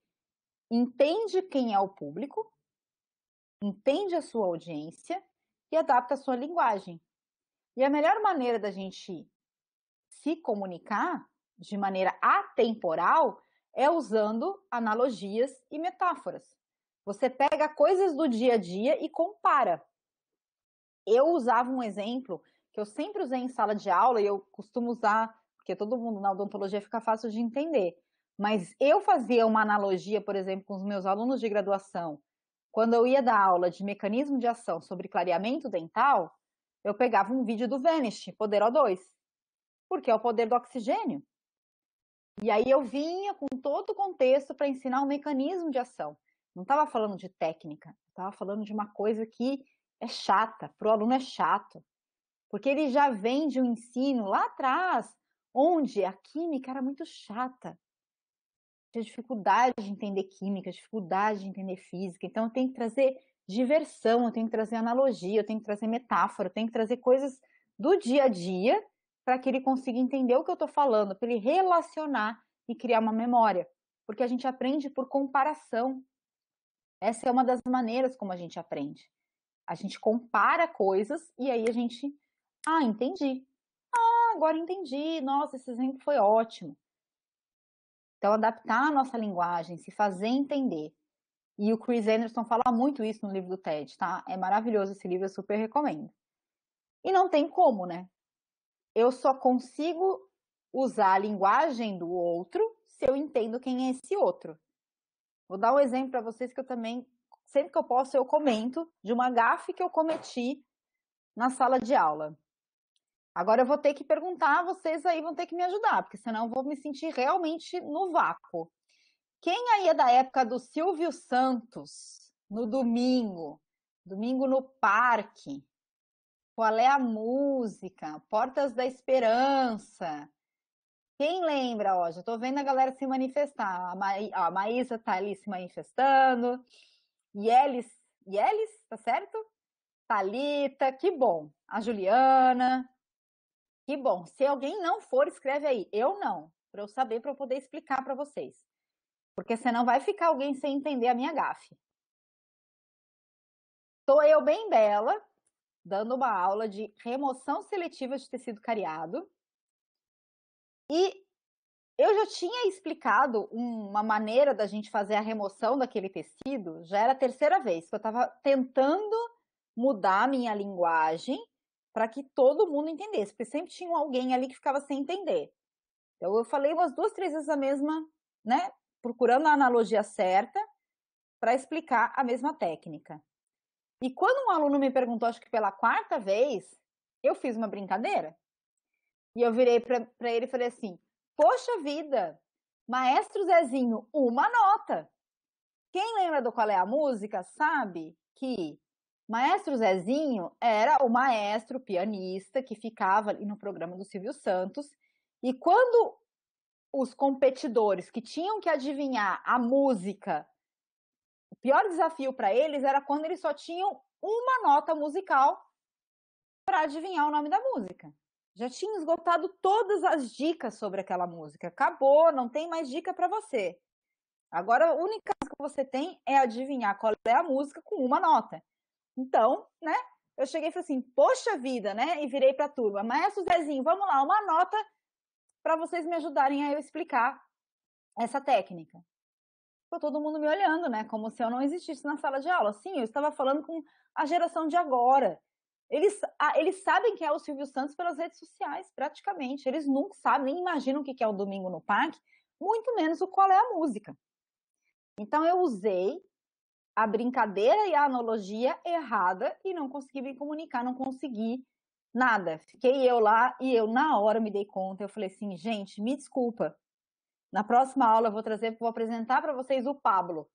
entende quem é o público, entende a sua audiência e adapta a sua linguagem. E a melhor maneira da gente se comunicar de maneira atemporal é usando analogias e metáforas. Você pega coisas do dia a dia e compara. Eu usava um exemplo que eu sempre usei em sala de aula e eu costumo usar, porque todo mundo na odontologia fica fácil de entender. Mas eu fazia uma analogia, por exemplo, com os meus alunos de graduação. Quando eu ia dar aula de mecanismo de ação sobre clareamento dental, eu pegava um vídeo do Vanish, Poder O2, porque é o poder do oxigênio. E aí eu vinha com todo o contexto para ensinar o mecanismo de ação. Não estava falando de técnica, estava falando de uma coisa que é chata, para o aluno é chato. Porque ele já vem de um ensino lá atrás, onde a química era muito chata. Tinha dificuldade de entender química, dificuldade de entender física. Então eu tenho que trazer diversão, eu tenho que trazer analogia, eu tenho que trazer metáfora, eu tenho que trazer coisas do dia a dia para que ele consiga entender o que eu estou falando, para ele relacionar e criar uma memória. Porque a gente aprende por comparação. Essa é uma das maneiras como a gente aprende. A gente compara coisas e aí a gente... Ah, entendi. Ah, agora entendi. Nossa, esse exemplo foi ótimo. Então, adaptar a nossa linguagem, se fazer entender. E o Chris Anderson fala muito isso no livro do TED, tá? É maravilhoso esse livro, eu super recomendo. E não tem como, né? Eu só consigo usar a linguagem do outro se eu entendo quem é esse outro. Vou dar um exemplo para vocês que eu também, sempre que eu posso, eu comento de uma gafe que eu cometi na sala de aula. Agora eu vou ter que perguntar, vocês aí vão ter que me ajudar, porque senão eu vou me sentir realmente no vácuo. Quem aí é da época do Silvio Santos, no domingo? Domingo no parque. Qual é a música? Portas da Esperança. Quem lembra? Ó, já tô vendo a galera se manifestar. A Maísa tá ali se manifestando. Yelis, tá certo? Thalita, que bom. A Juliana, que bom. Se alguém não for, escreve aí. Eu não, para eu saber, para eu poder explicar para vocês. Porque senão vai ficar alguém sem entender a minha gafe. Estou eu bem bela, dando uma aula de remoção seletiva de tecido cariado. E eu já tinha explicado uma maneira da gente fazer a remoção daquele tecido, já era a terceira vez que eu estava tentando mudar a minha linguagem para que todo mundo entendesse, porque sempre tinha alguém ali que ficava sem entender. Então eu falei umas 2, 3 vezes a mesma, né? Procurando a analogia certa para explicar a mesma técnica. E quando um aluno me perguntou, acho que pela 4ª vez, eu fiz uma brincadeira. E eu virei para ele e falei assim, poxa vida, Maestro Zezinho, uma nota. Quem lembra do Qual é a Música sabe que Maestro Zezinho era o maestro pianista que ficava ali no programa do Silvio Santos. E quando os competidores que tinham que adivinhar a música, o pior desafio para eles era quando eles só tinham uma nota musical para adivinhar o nome da música. Já tinha esgotado todas as dicas sobre aquela música. Acabou, não tem mais dica para você. Agora, a única coisa que você tem é adivinhar qual é a música com uma nota. Então, né, eu cheguei e falei assim, poxa vida, né, e virei para a turma, Maestro Zezinho, vamos lá, uma nota para vocês me ajudarem a eu explicar essa técnica. Ficou todo mundo me olhando, né, como se eu não existisse na sala de aula. Sim, eu estava falando com a geração de agora. Eles sabem que é o Silvio Santos pelas redes sociais, praticamente. Eles nunca sabem, nem imaginam o que é o Domingo no Parque, muito menos o Qual é a Música. Então, eu usei a brincadeira e a analogia errada e não consegui me comunicar, não consegui nada. Fiquei eu lá e eu, na hora, me dei conta. Eu falei assim, gente, me desculpa. Na próxima aula eu vou apresentar para vocês o Pablo.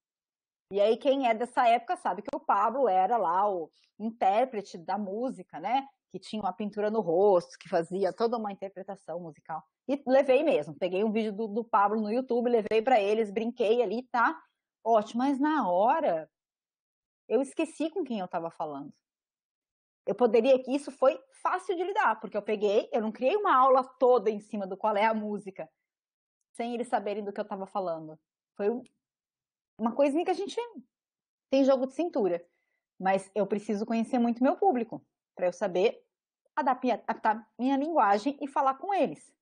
E aí, quem é dessa época sabe que o Pablo era lá o intérprete da música, né? Que tinha uma pintura no rosto, que fazia toda uma interpretação musical. E levei mesmo. Peguei um vídeo do Pablo no YouTube, levei para eles, brinquei ali, tá? Ótimo. Mas na hora, eu esqueci com quem eu estava falando. Eu poderia que isso foi fácil de lidar, porque eu não criei uma aula toda em cima do qual é a música, sem eles saberem do que eu estava falando. Foi uma coisinha que a gente tem jogo de cintura. Mas eu preciso conhecer muito meu público, para eu saber adaptar minha linguagem e falar com eles.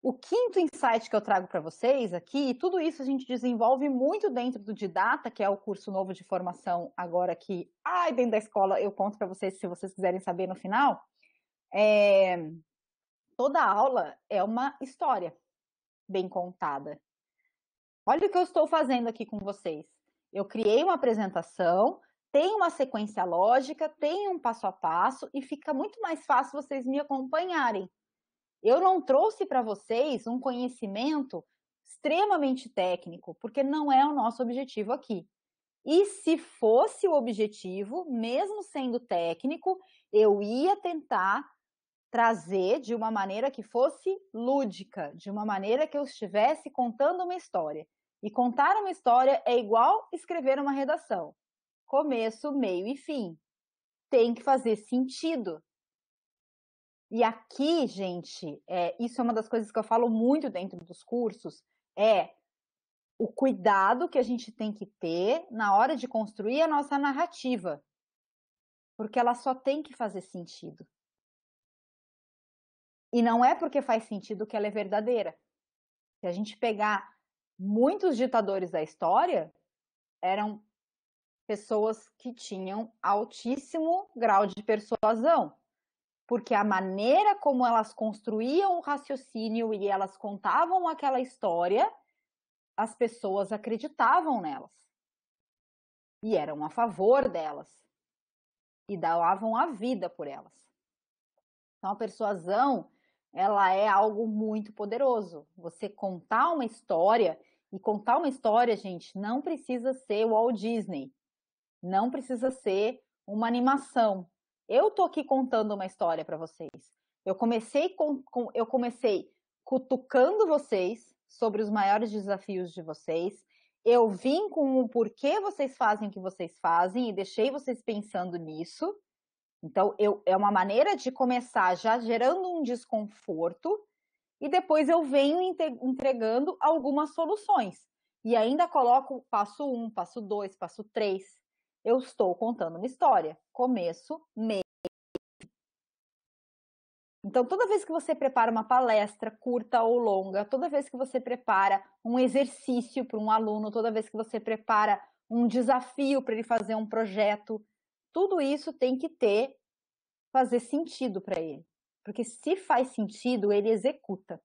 O quinto insight que eu trago para vocês aqui, e tudo isso a gente desenvolve muito dentro do Didata, que é o curso novo de formação agora que, dentro da escola eu conto para vocês, se vocês quiserem saber no final. Toda aula é uma história bem contada. Olha o que eu estou fazendo aqui com vocês. Eu criei uma apresentação, tem uma sequência lógica, tem um passo a passo e fica muito mais fácil vocês me acompanharem. Eu não trouxe para vocês um conhecimento extremamente técnico, porque não é o nosso objetivo aqui. E se fosse o objetivo, mesmo sendo técnico, eu ia tentar trazer de uma maneira que fosse lúdica, de uma maneira que eu estivesse contando uma história. E contar uma história é igual escrever uma redação. Começo, meio e fim. Tem que fazer sentido. E aqui, gente, isso é uma das coisas que eu falo muito dentro dos cursos, é o cuidado que a gente tem que ter na hora de construir a nossa narrativa. Porque ela só tem que fazer sentido. E não é porque faz sentido que ela é verdadeira. Se a gente pegar muitos ditadores da história, eram pessoas que tinham altíssimo grau de persuasão. Porque a maneira como elas construíam o raciocínio e elas contavam aquela história, as pessoas acreditavam nelas. E eram a favor delas. E davam a vida por elas. Então, a persuasão, ela é algo muito poderoso. Você contar uma história, e contar uma história, gente, não precisa ser o Walt Disney. Não precisa ser uma animação. Eu tô aqui contando uma história para vocês. Eu comecei cutucando vocês sobre os maiores desafios de vocês. Eu vim com o porquê vocês fazem o que vocês fazem e deixei vocês pensando nisso. Então, é uma maneira de começar já gerando um desconforto e depois eu venho entregando algumas soluções. E ainda coloco passo 1, passo 2, passo 3. Eu estou contando uma história, começo, meio. Então, toda vez que você prepara uma palestra, curta ou longa, toda vez que você prepara um exercício para um aluno, toda vez que você prepara um desafio para ele fazer um projeto, tudo isso tem que fazer sentido para ele. Porque se faz sentido, ele executa.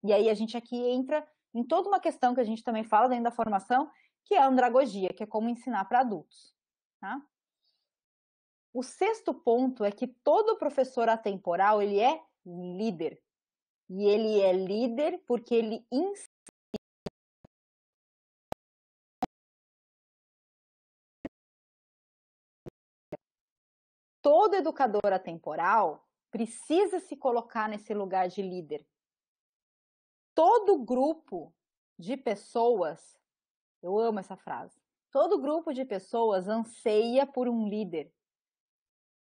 E aí a gente aqui entra em toda uma questão que a gente também fala dentro da formação, que é a andragogia, que é como ensinar para adultos. Tá? O sexto ponto é que todo professor atemporal, ele é líder. E ele é líder porque ele ensina. Todo educador atemporal precisa se colocar nesse lugar de líder. Todo grupo de pessoas, eu amo essa frase, todo grupo de pessoas anseia por um líder.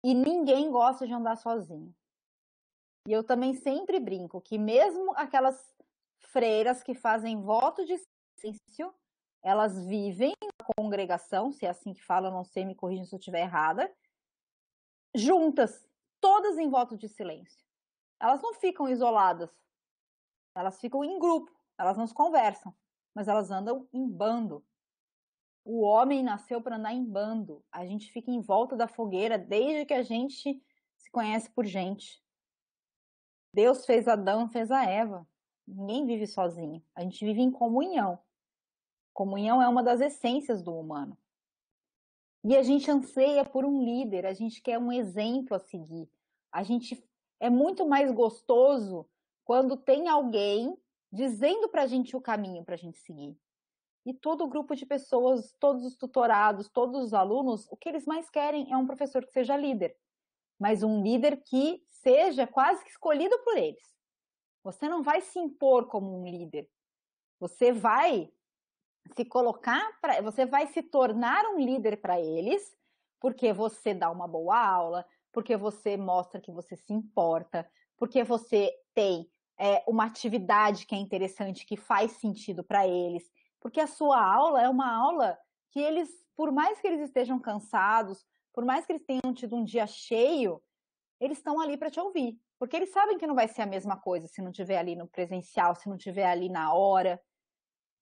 E ninguém gosta de andar sozinho. E eu também sempre brinco que mesmo aquelas freiras que fazem voto de silêncio, elas vivem na congregação, se é assim que fala, não sei, me corrijam se eu estiver errada, juntas, todas em voto de silêncio. Elas não ficam isoladas, elas ficam em grupo, elas não se conversam, mas elas andam em bando. O homem nasceu para andar em bando. A gente fica em volta da fogueira desde que a gente se conhece por gente. Deus fez Adão, fez a Eva. Ninguém vive sozinho. A gente vive em comunhão. Comunhão é uma das essências do humano. E a gente anseia por um líder, a gente quer um exemplo a seguir. É muito mais gostoso quando tem alguém dizendo pra gente o caminho pra gente seguir. E todo grupo de pessoas, todos os tutorados, todos os alunos, o que eles mais querem é um professor que seja líder. Mas um líder que seja quase que escolhido por eles. Você não vai se impor como um líder. Você vai se colocar, você vai se tornar um líder para eles, porque você dá uma boa aula, porque você mostra que você se importa, porque você tem uma atividade que é interessante, que faz sentido para eles, porque a sua aula é uma aula que eles, por mais que eles estejam cansados, por mais que eles tenham tido um dia cheio, eles estão ali para te ouvir, porque eles sabem que não vai ser a mesma coisa se não estiver ali no presencial, se não estiver ali na hora,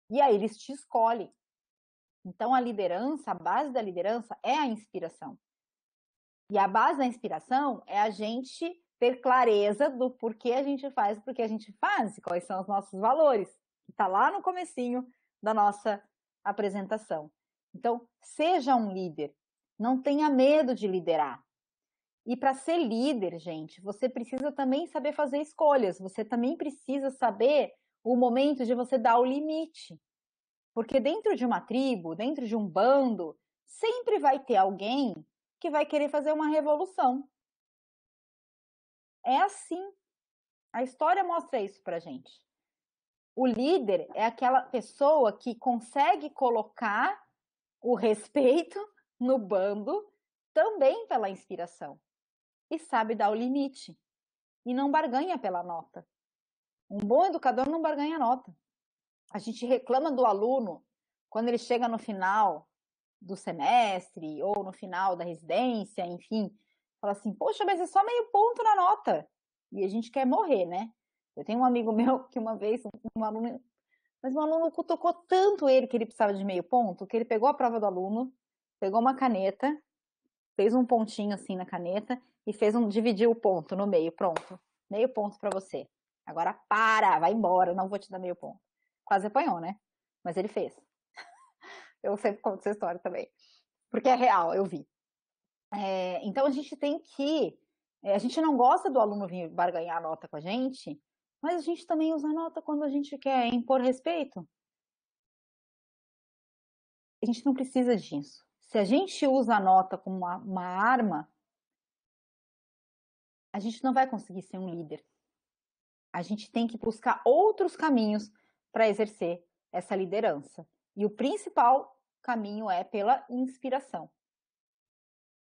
e aí eles te escolhem. Então, a liderança, a base da liderança é a inspiração. E a base da inspiração é a gente ter clareza do porquê a gente faz, porque a gente faz, quais são os nossos valores. Está lá no comecinho da nossa apresentação. Então, seja um líder. Não tenha medo de liderar. E para ser líder, gente, você precisa também saber fazer escolhas. Você também precisa saber o momento de você dar o limite. Porque dentro de uma tribo, dentro de um bando, sempre vai ter alguém que vai querer fazer uma revolução. É assim. A história mostra isso pra gente. O líder é aquela pessoa que consegue colocar o respeito no bando também pela inspiração. E sabe dar o limite. E não barganha pela nota. Um bom educador não barganha nota. A gente reclama do aluno quando ele chega no final do semestre ou no final da residência, enfim, fala assim, poxa, mas é só meio ponto na nota. E a gente quer morrer, né? Eu tenho um amigo meu que uma vez, um aluno cutucou tanto ele que ele precisava de meio ponto, que ele pegou a prova do aluno, pegou uma caneta, fez um pontinho assim na caneta e dividiu o ponto no meio, pronto. Meio ponto para você. Agora vai embora, não vou te dar meio ponto. Quase apanhou, né? Mas ele fez. Eu sempre conto essa história também. Porque é real, eu vi. Então, a gente tem que... a gente não gosta do aluno vir barganhar a nota com a gente, mas a gente também usa a nota quando a gente quer impor respeito. A gente não precisa disso. Se a gente usa a nota como uma arma, a gente não vai conseguir ser um líder. A gente tem que buscar outros caminhos para exercer essa liderança. E o principal caminho é pela inspiração.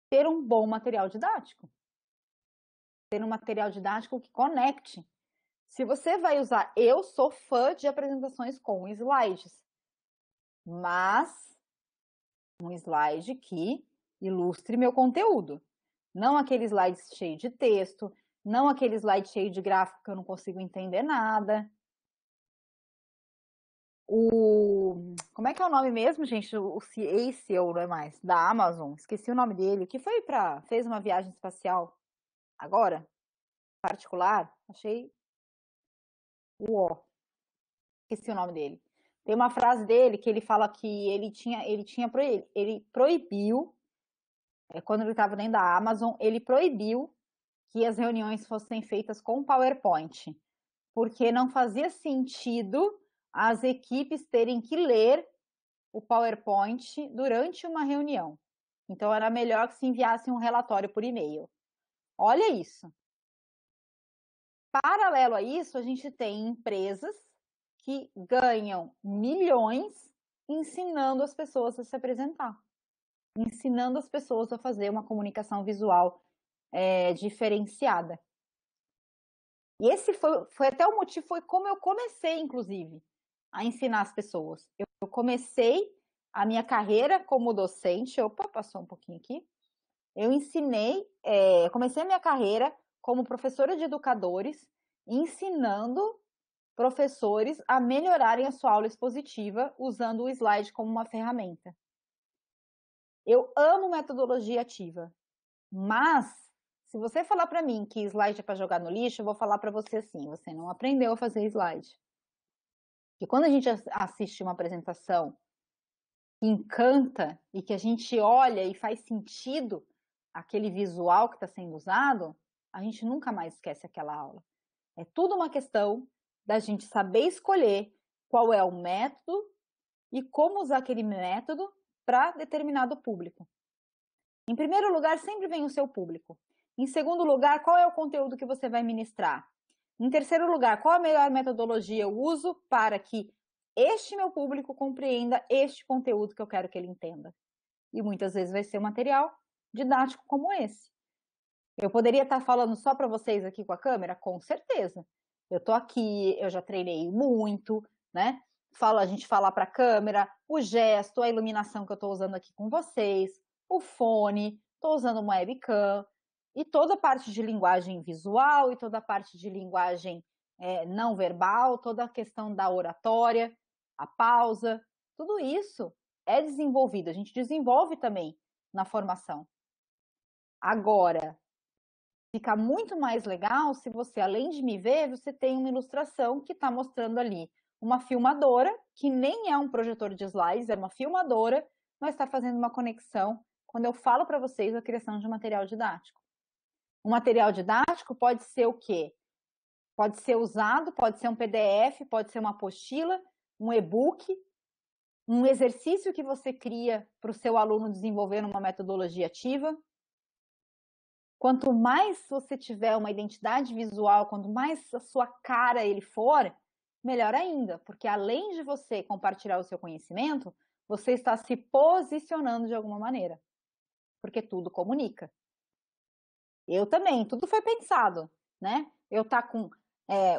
Ter um bom material didático. Ter um material didático que conecte. Se você vai usar... Eu sou fã de apresentações com slides. Mas um slide que ilustre meu conteúdo. Não aquele slide cheio de texto, não aquele slide cheio de gráfico que eu não consigo entender nada. Como é que é o nome mesmo, gente? O CACEO, não é mais? Da Amazon. Esqueci o nome dele. Que foi fez uma viagem espacial agora? Particular? Achei esqueci o nome dele. Tem uma frase dele que ele fala que ele proibiu, quando ele estava dentro da Amazon, ele proibiu que as reuniões fossem feitas com PowerPoint, porque não fazia sentido as equipes terem que ler o PowerPoint durante uma reunião. Então, era melhor que se enviasse um relatório por e-mail. Olha isso. Paralelo a isso, a gente tem empresas que ganham milhões ensinando as pessoas a se apresentar, ensinando as pessoas a fazer uma comunicação visual diferenciada. E esse foi até o motivo, foi como eu comecei, inclusive, a ensinar as pessoas. Eu comecei a minha carreira como docente, passou um pouquinho aqui. Eu comecei a minha carreira como professora de educadores, ensinando professores a melhorarem a sua aula expositiva usando o slide como uma ferramenta. Eu amo metodologia ativa, mas se você falar para mim que slide é para jogar no lixo, eu vou falar para você assim, você não aprendeu a fazer slide. Porque quando a gente assiste uma apresentação que encanta e que a gente olha e faz sentido aquele visual que está sendo usado, a gente nunca mais esquece aquela aula. É tudo uma questão da gente saber escolher qual é o método e como usar aquele método para determinado público. Em primeiro lugar, sempre vem o seu público. Em segundo lugar, qual é o conteúdo que você vai ministrar? Em terceiro lugar, qual a melhor metodologia eu uso para que este meu público compreenda este conteúdo que eu quero que ele entenda? E muitas vezes vai ser o material, didático como esse. Eu poderia estar falando só para vocês aqui com a câmera? Com certeza. Eu tô aqui, eu já treinei muito, né? A gente fala para a câmera, o gesto, a iluminação que eu estou usando aqui com vocês, o fone, estou usando uma webcam, e toda a parte de linguagem visual, e toda a parte de linguagem não verbal, toda a questão da oratória, a pausa, tudo isso é desenvolvido, a gente desenvolve também na formação. Agora, fica muito mais legal se você, além de me ver, você tem uma ilustração que está mostrando ali uma filmadora, que nem é um projetor de slides, é uma filmadora, mas está fazendo uma conexão quando eu falo para vocês a criação de material didático. Um material didático pode ser o quê? Pode ser usado, pode ser um PDF, pode ser uma apostila, um e-book, um exercício que você cria para o seu aluno desenvolver uma metodologia ativa. Quanto mais você tiver uma identidade visual, quanto mais a sua cara ele for, melhor ainda, porque além de você compartilhar o seu conhecimento, você está se posicionando de alguma maneira, porque tudo comunica. Eu também, tudo foi pensado, né? Eu tá com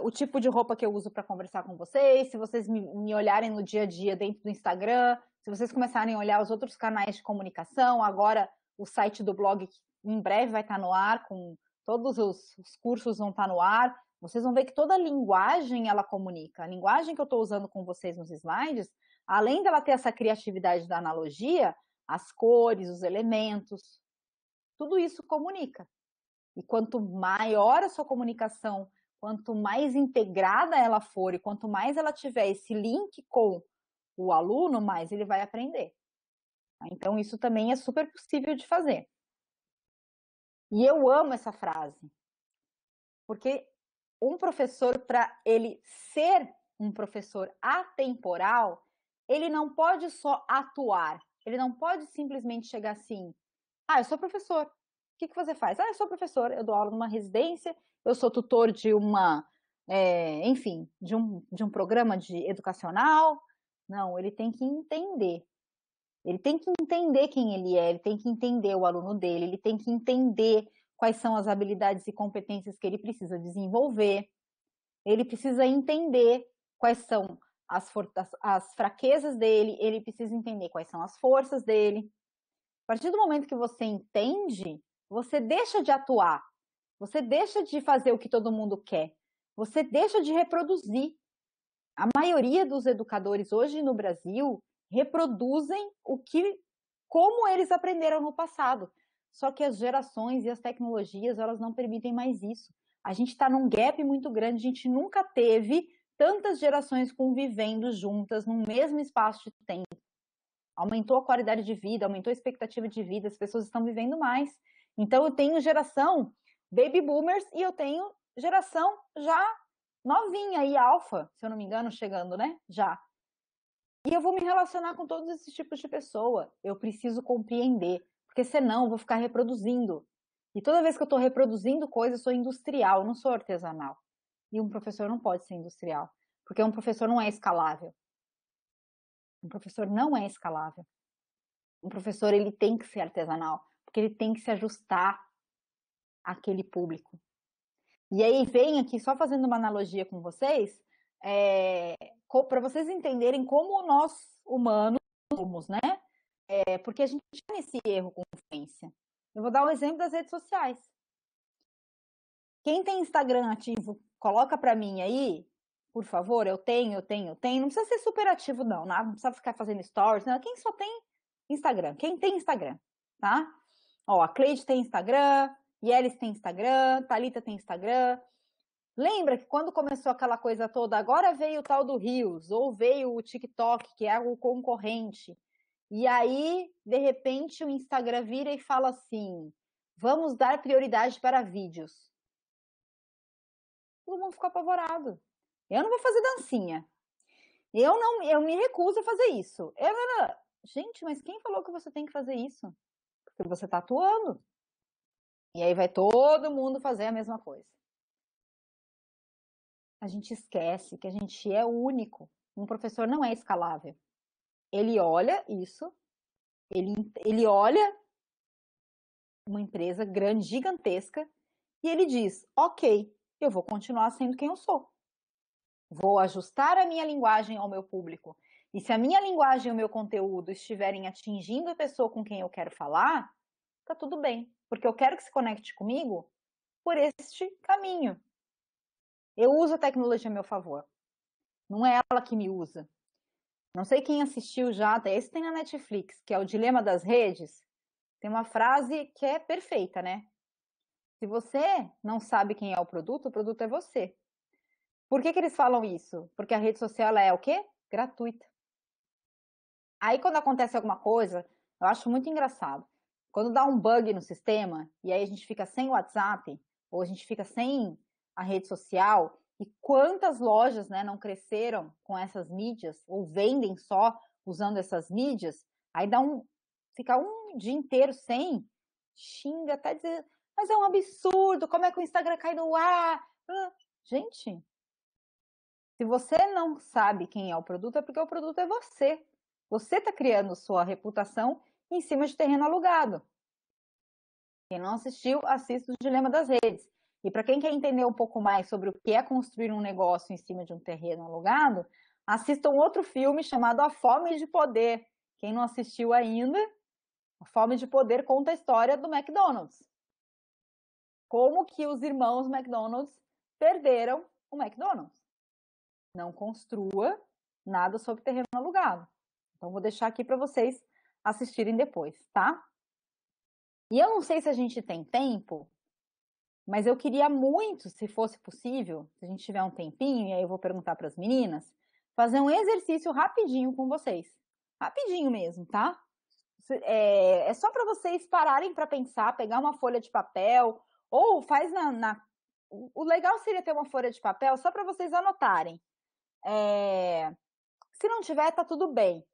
o tipo de roupa que eu uso para conversar com vocês, se vocês me olharem no dia a dia dentro do Instagram, se vocês começarem a olhar os outros canais de comunicação, agora o site do blog em breve vai estar no ar, com todos os cursos vão estar no ar, vocês vão ver que toda a linguagem ela comunica. A linguagem que eu estou usando com vocês nos slides, além dela ter essa criatividade da analogia, as cores, os elementos, tudo isso comunica. E quanto maior a sua comunicação, quanto mais integrada ela for e quanto mais ela tiver esse link com o aluno, mais ele vai aprender. Então, isso também é super possível de fazer. E eu amo essa frase, porque um professor, para ele ser um professor atemporal, ele não pode só atuar, ele não pode simplesmente chegar assim, eu sou professor, o que você faz? Eu sou professor, eu dou aula numa residência, eu sou tutor de de um programa educacional. Não, ele tem que entender. Ele tem que entender quem ele é, ele tem que entender o aluno dele, ele tem que entender quais são as habilidades e competências que ele precisa desenvolver, ele precisa entender quais são as fraquezas dele, ele precisa entender quais são as forças dele. A partir do momento que você entende, você deixa de atuar, você deixa de fazer o que todo mundo quer, você deixa de reproduzir. A maioria dos educadores hoje no Brasil reproduzem como eles aprenderam no passado. Só que as gerações e as tecnologias, elas não permitem mais isso. A gente está num gap muito grande, a gente nunca teve tantas gerações convivendo juntas no mesmo espaço de tempo. Aumentou a qualidade de vida, aumentou a expectativa de vida, as pessoas estão vivendo mais. Então, eu tenho geração baby boomers e eu tenho geração já novinha e alfa, se eu não me engano, chegando, né? Já. E eu vou me relacionar com todos esses tipos de pessoa. Eu preciso compreender, porque senão eu vou ficar reproduzindo. E toda vez que eu estou reproduzindo coisas, eu sou industrial, não sou artesanal. E um professor não pode ser industrial, porque um professor não é escalável. Um professor não é escalável. Um professor, ele tem que ser artesanal, porque ele tem que se ajustar àquele público. E aí vem aqui, só fazendo uma analogia com vocês, para vocês entenderem como nós, humanos, somos, né? Porque a gente tem esse erro com frequência. Eu vou dar um exemplo das redes sociais. Quem tem Instagram ativo, coloca para mim aí, por favor, eu tenho. Não precisa ser super ativo, não precisa ficar fazendo stories, não. Quem só tem Instagram? Quem tem Instagram, tá? Ó, a Cleide tem Instagram, Yelis tem Instagram, Thalita tem Instagram. Lembra que quando começou aquela coisa toda, agora veio o tal do Reels, ou veio o TikTok, que é o concorrente. E aí, de repente, o Instagram vira e fala assim, vamos dar prioridade para vídeos. Todo mundo ficou apavorado. Eu não vou fazer dancinha. Eu me recuso a fazer isso. Gente, mas quem falou que você tem que fazer isso? Porque você está atuando. E aí vai todo mundo fazer a mesma coisa. A gente esquece que a gente é único. Um professor não é escalável. Ele olha isso, ele olha uma empresa grande, gigantesca, e ele diz, ok, eu vou continuar sendo quem eu sou. Vou ajustar a minha linguagem ao meu público. E se a minha linguagem e o meu conteúdo estiverem atingindo a pessoa com quem eu quero falar, tá tudo bem, porque eu quero que se conecte comigo por este caminho. Eu uso a tecnologia a meu favor. Não é ela que me usa. Não sei quem assistiu já, até esse tem na Netflix, que é o Dilema das Redes. Tem uma frase que é perfeita, né? Se você não sabe quem é o produto é você. Por que eles falam isso? Porque a rede social ela é o quê? Gratuita. Aí quando acontece alguma coisa, eu acho muito engraçado. Quando dá um bug no sistema, e aí a gente fica sem o WhatsApp, ou a gente fica sem a rede social, e quantas lojas, né, não cresceram com essas mídias, ou vendem só usando essas mídias, aí fica um dia inteiro sem, xinga até dizer, mas é um absurdo, como é que o Instagram cai no ar? Gente, se você não sabe quem é o produto, é porque o produto é você. Você está criando sua reputação em cima de terreno alugado. Quem não assistiu, assista o Dilema das Redes. E para quem quer entender um pouco mais sobre o que é construir um negócio em cima de um terreno alugado, assista um outro filme chamado A Fome de Poder. Quem não assistiu ainda, A Fome de Poder conta a história do McDonald's. Como que os irmãos McDonald's perderam o McDonald's. Não construa nada sobre terreno alugado. Então, vou deixar aqui para vocês assistirem depois, tá? E eu não sei se a gente tem tempo, mas eu queria muito, se fosse possível, se a gente tiver um tempinho, e aí eu vou perguntar para as meninas, fazer um exercício rapidinho com vocês. Rapidinho mesmo, tá? É só para vocês pararem para pensar, pegar uma folha de papel, ou faz O legal seria ter uma folha de papel só para vocês anotarem. Se não tiver, tá tudo bem.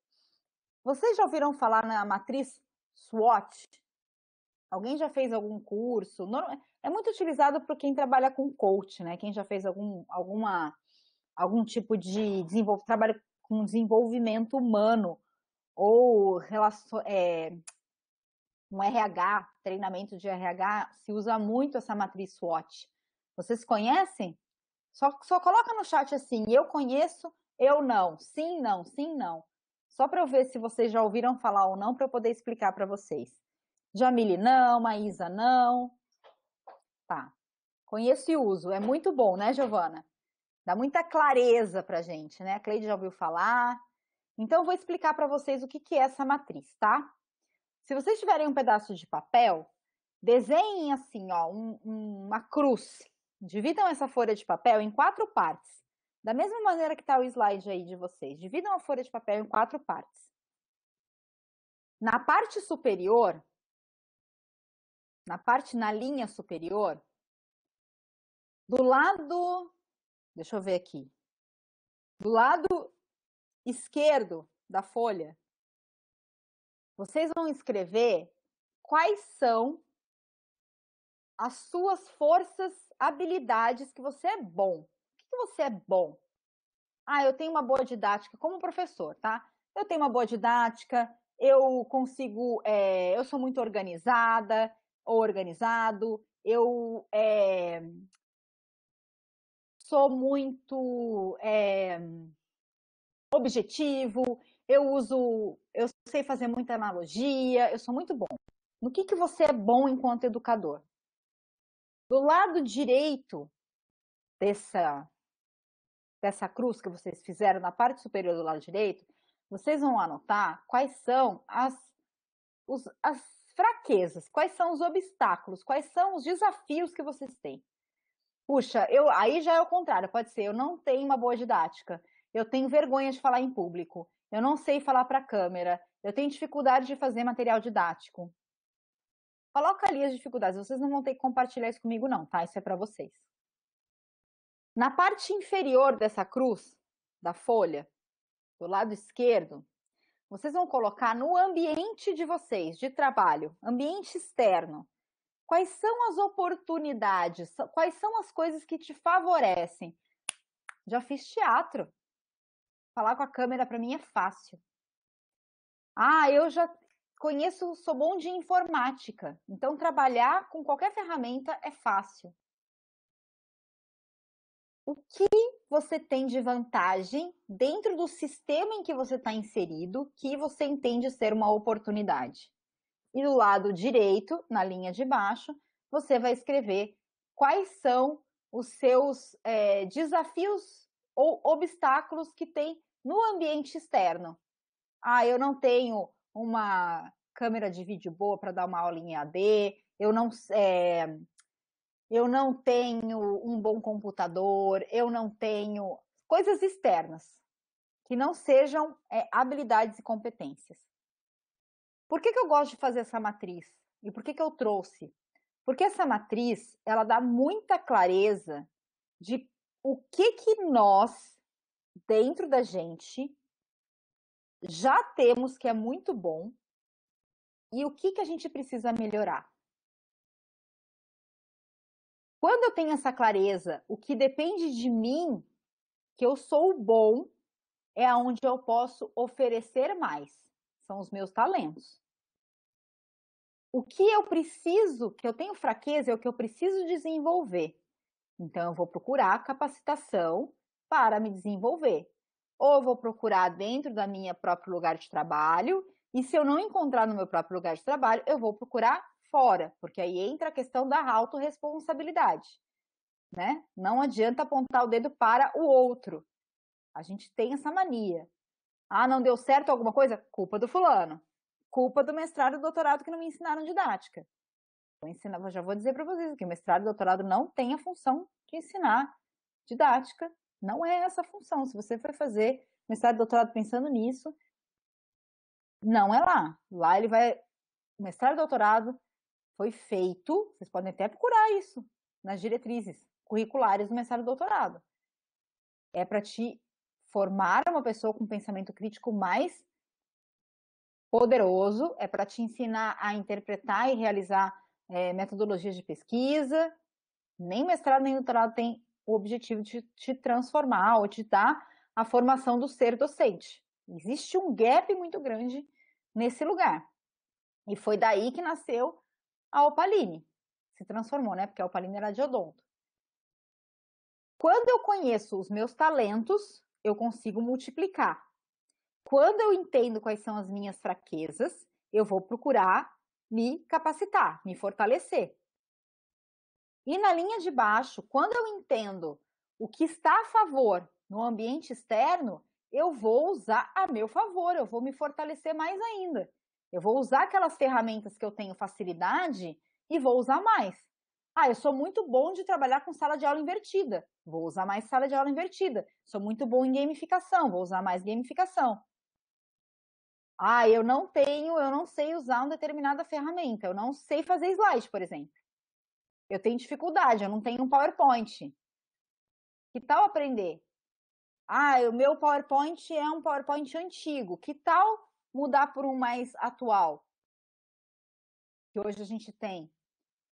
Vocês já ouviram falar na matriz SWOT? Alguém já fez algum curso? É muito utilizado por quem trabalha com coach, né? Quem já fez algum tipo de trabalho com desenvolvimento humano ou um RH, treinamento de RH, se usa muito essa matriz SWOT. Vocês conhecem? Só coloca no chat assim, eu conheço, eu não, sim, não, sim, não. Só para eu ver se vocês já ouviram falar ou não, para eu poder explicar para vocês. Jamile não, Maísa não. Tá. Conheço e uso, é muito bom, né, Giovana? Dá muita clareza pra gente, né? A Cleide já ouviu falar. Então, eu vou explicar para vocês o que é essa matriz, tá? Se vocês tiverem um pedaço de papel, desenhem assim, ó, uma cruz. Dividam essa folha de papel em 4 partes. Da mesma maneira que está o slide aí de vocês. Dividam a folha de papel em 4 partes. Na parte superior, na linha superior, do lado, deixa eu ver aqui, do lado esquerdo da folha, vocês vão escrever quais são as suas forças, habilidades que você é bom. O que você é bom? Eu tenho uma boa didática como professor, tá? Eu tenho uma boa didática, eu consigo, eu sou muito organizada ou organizado, eu sou muito objetivo, eu sei fazer muita analogia, eu sou muito bom. No que você é bom enquanto educador? Do lado direito dessa cruz que vocês fizeram na parte superior do lado direito, vocês vão anotar quais são as fraquezas, quais são os obstáculos, quais são os desafios que vocês têm. Puxa, aí já é o contrário, pode ser, eu não tenho uma boa didática, eu tenho vergonha de falar em público, eu não sei falar para a câmera, eu tenho dificuldade de fazer material didático. Coloca ali as dificuldades, vocês não vão ter que compartilhar isso comigo não, tá? Isso é para vocês. Na parte inferior dessa cruz, da folha, do lado esquerdo, vocês vão colocar no ambiente de vocês, de trabalho, ambiente externo. Quais são as oportunidades? Quais são as coisas que te favorecem? Já fiz teatro. Falar com a câmera para mim é fácil. sou bom de informática, então trabalhar com qualquer ferramenta é fácil. O que você tem de vantagem dentro do sistema em que você está inserido, que você entende ser uma oportunidade? E do lado direito, na linha de baixo, você vai escrever quais são os seus desafios ou obstáculos que tem no ambiente externo. Ah, eu não tenho uma câmera de vídeo boa para dar uma aula em EAD, eu não tenho um bom computador, eu não tenho coisas externas que não sejam habilidades e competências. Por que eu gosto de fazer essa matriz? E por que eu trouxe? Porque essa matriz, ela dá muita clareza de o que nós, dentro da gente, já temos que é muito bom e o que a gente precisa melhorar. Quando eu tenho essa clareza, o que depende de mim, que eu sou bom, é onde eu posso oferecer mais. São os meus talentos. O que eu preciso, que eu tenho fraqueza, é o que eu preciso desenvolver. Então, eu vou procurar capacitação para me desenvolver. Ou eu vou procurar dentro da minha próprio lugar de trabalho, e se eu não encontrar no meu próprio lugar de trabalho, eu vou procurar fora, porque aí entra a questão da autorresponsabilidade, né? Não adianta apontar o dedo para o outro. A gente tem essa mania. Ah, não deu certo alguma coisa? Culpa do fulano. Culpa do mestrado e doutorado que não me ensinaram didática. Já vou dizer para vocês que o mestrado e doutorado não tem a função de ensinar didática. Não é essa a função. Se você for fazer mestrado e doutorado pensando nisso, não é lá. Lá ele vai... O mestrado e doutorado foi feito, vocês podem até procurar isso nas diretrizes curriculares do mestrado e doutorado. É para te formar uma pessoa com pensamento crítico mais poderoso, é para te ensinar a interpretar e realizar metodologias de pesquisa. Nem mestrado nem doutorado tem o objetivo de te transformar ou de dar a formação do ser docente. Existe um gap muito grande nesse lugar. E foi daí que nasceu a Opaline. Se transformou, né? Porque a Opaline era de odonto. Quando eu conheço os meus talentos, eu consigo multiplicar. Quando eu entendo quais são as minhas fraquezas, eu vou procurar me capacitar, me fortalecer. E na linha de baixo, quando eu entendo o que está a favor no ambiente externo, eu vou usar a meu favor, eu vou me fortalecer mais ainda. Eu vou usar aquelas ferramentas que eu tenho facilidade e vou usar mais. Ah, eu sou muito bom de trabalhar com sala de aula invertida. Vou usar mais sala de aula invertida. Sou muito bom em gamificação. Vou usar mais gamificação. Ah, eu não sei usar uma determinada ferramenta. Eu não sei fazer slide, por exemplo. Eu tenho dificuldade, eu não tenho um PowerPoint. Que tal aprender? Ah, o meu PowerPoint é um PowerPoint antigo. Que tal mudar por um mais atual? Que hoje a gente tem.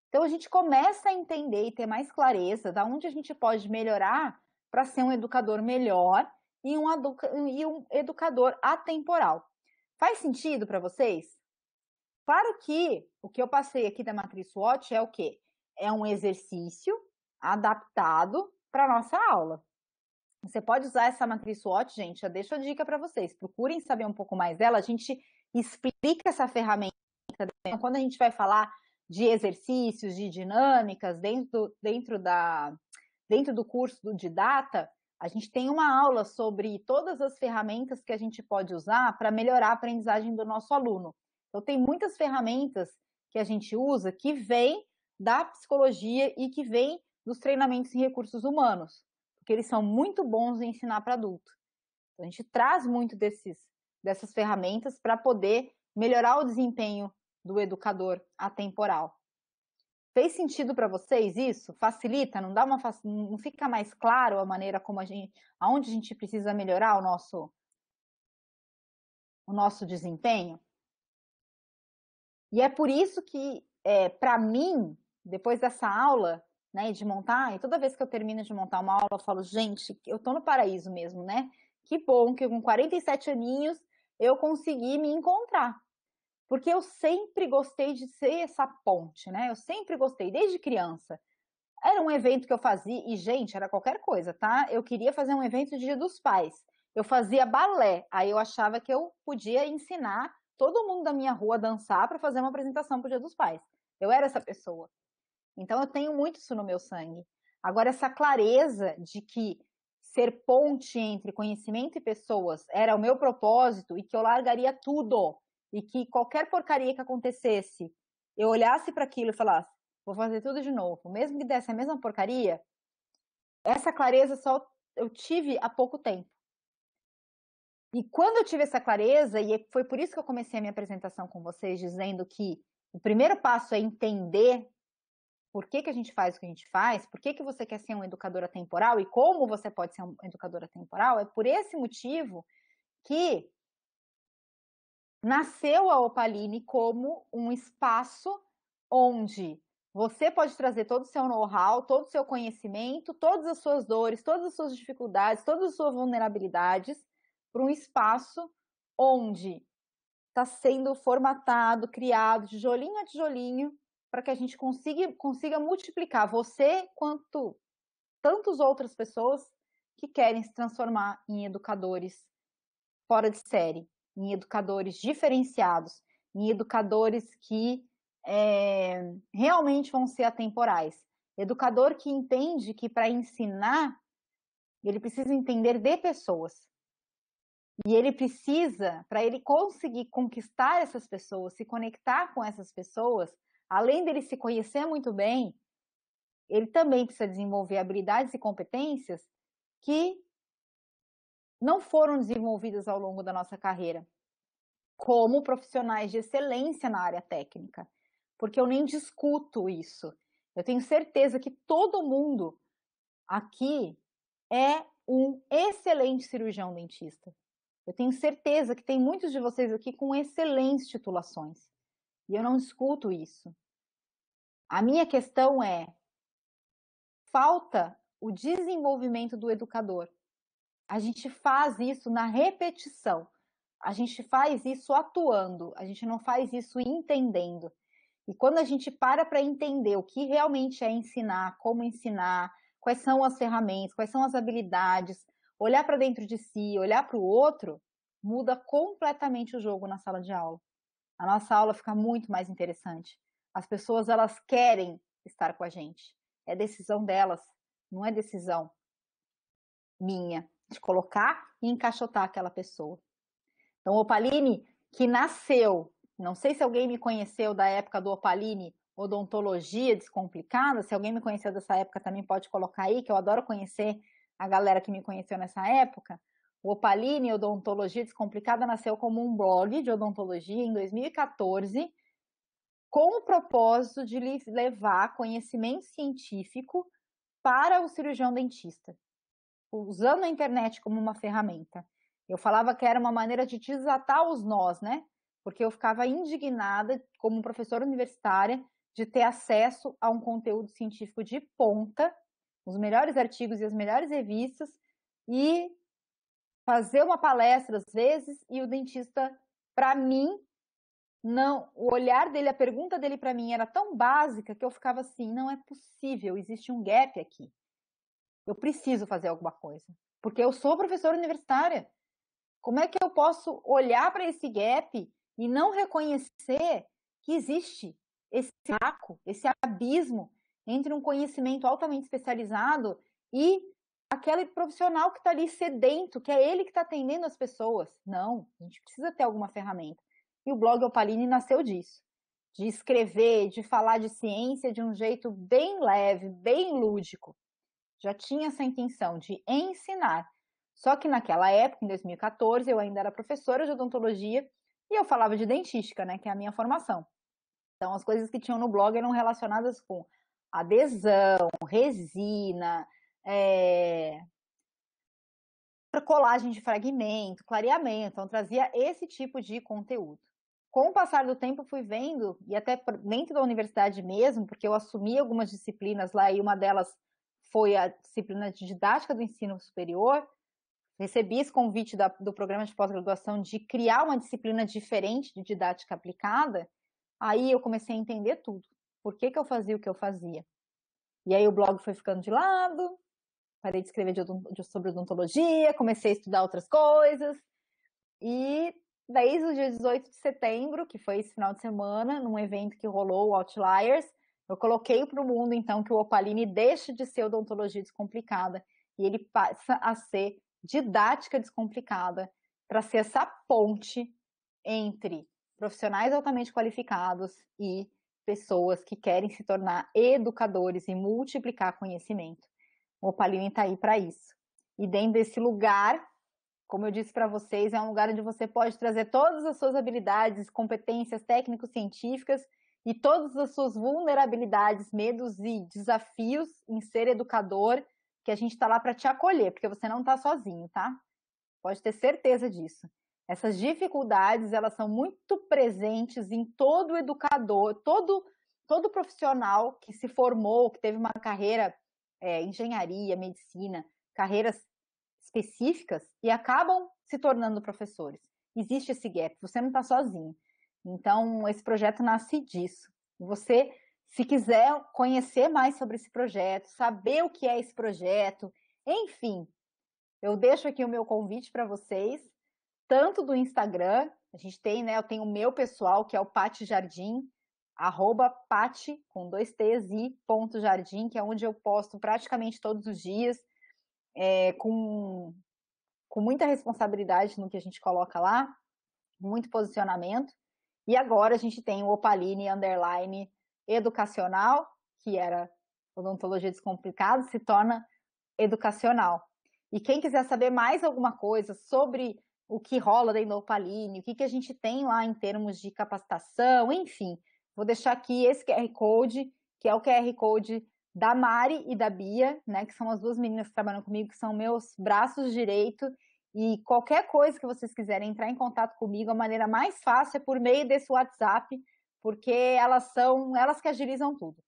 Então, a gente começa a entender e ter mais clareza de onde a gente pode melhorar para ser um educador melhor e um educador atemporal. Faz sentido para vocês? Claro que o que eu passei aqui da matriz SWOT é o quê? É um exercício adaptado para a nossa aula. Você pode usar essa matriz SWOT, gente, já deixo a dica para vocês. Procurem saber um pouco mais dela, a gente explica essa ferramenta. Quando a gente vai falar de exercícios, de dinâmicas dentro do curso do Didata, a gente tem uma aula sobre todas as ferramentas que a gente pode usar para melhorar a aprendizagem do nosso aluno. Então, tem muitas ferramentas que a gente usa que vêm da psicologia e que vêm dos treinamentos em recursos humanos, porque eles são muito bons em ensinar para adulto. Então, a gente traz muito dessas ferramentas para poder melhorar o desempenho do educador atemporal. Fez sentido para vocês isso? Facilita? Não fica mais claro a maneira como aonde a gente precisa melhorar o nosso desempenho? E é por isso que, para mim, depois dessa aula, né, de montar, e toda vez que eu termino de montar uma aula, eu falo, gente, eu tô no paraíso mesmo, né? Que bom que com 47 aninhos eu consegui me encontrar. porque eu sempre gostei de ser essa ponte, né? Eu sempre gostei, desde criança. Era um evento que eu fazia, e, gente, era qualquer coisa, tá? Eu queria fazer um evento de Dia dos Pais. Eu fazia balé, aí eu achava que eu podia ensinar todo mundo da minha rua a dançar para fazer uma apresentação para o Dia dos Pais. Eu era essa pessoa. Então, eu tenho muito isso no meu sangue. Agora, essa clareza de que ser ponte entre conhecimento e pessoas era o meu propósito e que eu largaria tudo e que qualquer porcaria que acontecesse, eu olhasse para aquilo e falasse, vou fazer tudo de novo, mesmo que desse a mesma porcaria, essa clareza só eu tive há pouco tempo. E quando eu tive essa clareza, e foi por isso que eu comecei a minha apresentação com vocês, dizendo que o primeiro passo é entender por que a gente faz o que a gente faz, por que você quer ser uma educadora temporal e como você pode ser uma educadora temporal, é por esse motivo que nasceu a Opaline como um espaço onde você pode trazer todo o seu know-how, todo o seu conhecimento, todas as suas dores, todas as suas dificuldades, todas as suas vulnerabilidades para um espaço onde está sendo formatado, criado, tijolinho a tijolinho, para que a gente consiga multiplicar você quanto tantas outras pessoas que querem se transformar em educadores fora de série, em educadores diferenciados, em educadores que realmente vão ser atemporais. Educador que entende que para ensinar, ele precisa entender de pessoas. E ele precisa, para ele conseguir conquistar essas pessoas, se conectar com essas pessoas, além dele se conhecer muito bem, ele também precisa desenvolver habilidades e competências que não foram desenvolvidas ao longo da nossa carreira, como profissionais de excelência na área técnica, porque eu nem discuto isso. Eu tenho certeza que todo mundo aqui é um excelente cirurgião dentista. Eu tenho certeza que tem muitos de vocês aqui com excelentes titulações. E eu não discuto isso. A minha questão é, falta o desenvolvimento do educador. A gente faz isso na repetição. A gente faz isso atuando. A gente não faz isso entendendo. E quando a gente para entender o que realmente é ensinar, como ensinar, quais são as ferramentas, quais são as habilidades, olhar para dentro de si, olhar para o outro, muda completamente o jogo na sala de aula. A nossa aula fica muito mais interessante. As pessoas, elas querem estar com a gente. É decisão delas, não é decisão minha, de colocar e encaixotar aquela pessoa. Então, o Opaline, que nasceu, não sei se alguém me conheceu da época do Opaline Odontologia Descomplicada, se alguém me conheceu dessa época também pode colocar aí, que eu adoro conhecer a galera que me conheceu nessa época. O Opaline Odontologia Descomplicada nasceu como um blog de odontologia em 2014, com o propósito de levar conhecimento científico para o cirurgião dentista, usando a internet como uma ferramenta. Eu falava que era uma maneira de desatar os nós, né? Porque eu ficava indignada, como professora universitária, de ter acesso a um conteúdo científico de ponta, os melhores artigos e as melhores revistas, e fazer uma palestra às vezes, e o dentista, para mim, não, o olhar dele, a pergunta dele para mim era tão básica que eu ficava assim, não é possível, existe um gap aqui. Eu preciso fazer alguma coisa, porque eu sou professora universitária. Como é que eu posso olhar para esse gap e não reconhecer que existe esse vácuo, esse abismo entre um conhecimento altamente especializado e aquele profissional que está ali sedento, que é ele que está atendendo as pessoas? Não, a gente precisa ter alguma ferramenta. E o blog Opaline nasceu disso, de escrever, de falar de ciência de um jeito bem leve, bem lúdico. Já tinha essa intenção de ensinar. Só que naquela época, em 2014, eu ainda era professora de odontologia e eu falava de dentística, né, que é a minha formação. Então, as coisas que tinham no blog eram relacionadas com adesão, resina, colagem de fragmento, clareamento. Então, trazia esse tipo de conteúdo. Com o passar do tempo, fui vendo, e até dentro da universidade mesmo, porque eu assumi algumas disciplinas lá, e uma delas foi a disciplina de didática do ensino superior, recebi esse convite do programa de pós-graduação de criar uma disciplina diferente de didática aplicada, aí eu comecei a entender tudo. Por que eu fazia o que eu fazia? E aí o blog foi ficando de lado, parei de escrever sobre odontologia, comecei a estudar outras coisas, e desde o dia 18 de setembro, que foi esse final de semana, num evento que rolou, o Outliers, eu coloquei para o mundo, então, que o Opaline deixe de ser odontologia descomplicada e ele passa a ser didática descomplicada, para ser essa ponte entre profissionais altamente qualificados e pessoas que querem se tornar educadores e multiplicar conhecimento. O Opaline está aí para isso. E dentro desse lugar, como eu disse para vocês, é um lugar onde você pode trazer todas as suas habilidades, competências técnico-científicas e todas as suas vulnerabilidades, medos e desafios em ser educador, que a gente está lá para te acolher, porque você não está sozinho, tá? Pode ter certeza disso. Essas dificuldades, elas são muito presentes em todo educador, todo profissional que se formou, que teve uma carreira, engenharia, medicina, carreiras específicas e acabam se tornando professores. Existe esse gap, você não está sozinho. Então, esse projeto nasce disso. Você, se quiser conhecer mais sobre esse projeto, saber o que é esse projeto, enfim, eu deixo aqui o meu convite para vocês, tanto do Instagram, a gente tem, né, eu tenho o meu pessoal, que é o Pati Jardim, @Pati, com 2 T's e .jardim, que é onde eu posto praticamente todos os dias, com muita responsabilidade no que a gente coloca lá, muito posicionamento. E agora a gente tem o Opaline _ educacional, que era odontologia descomplicada, se torna educacional. E quem quiser saber mais alguma coisa sobre o que rola dentro do Opaline, o que a gente tem lá em termos de capacitação, enfim, vou deixar aqui esse QR Code, que é o QR Code da Mari e da Bia, né, que são as duas meninas que trabalham comigo, que são meus braços direitos. E qualquer coisa que vocês quiserem entrar em contato comigo, a maneira mais fácil é por meio desse WhatsApp, porque elas que agilizam tudo.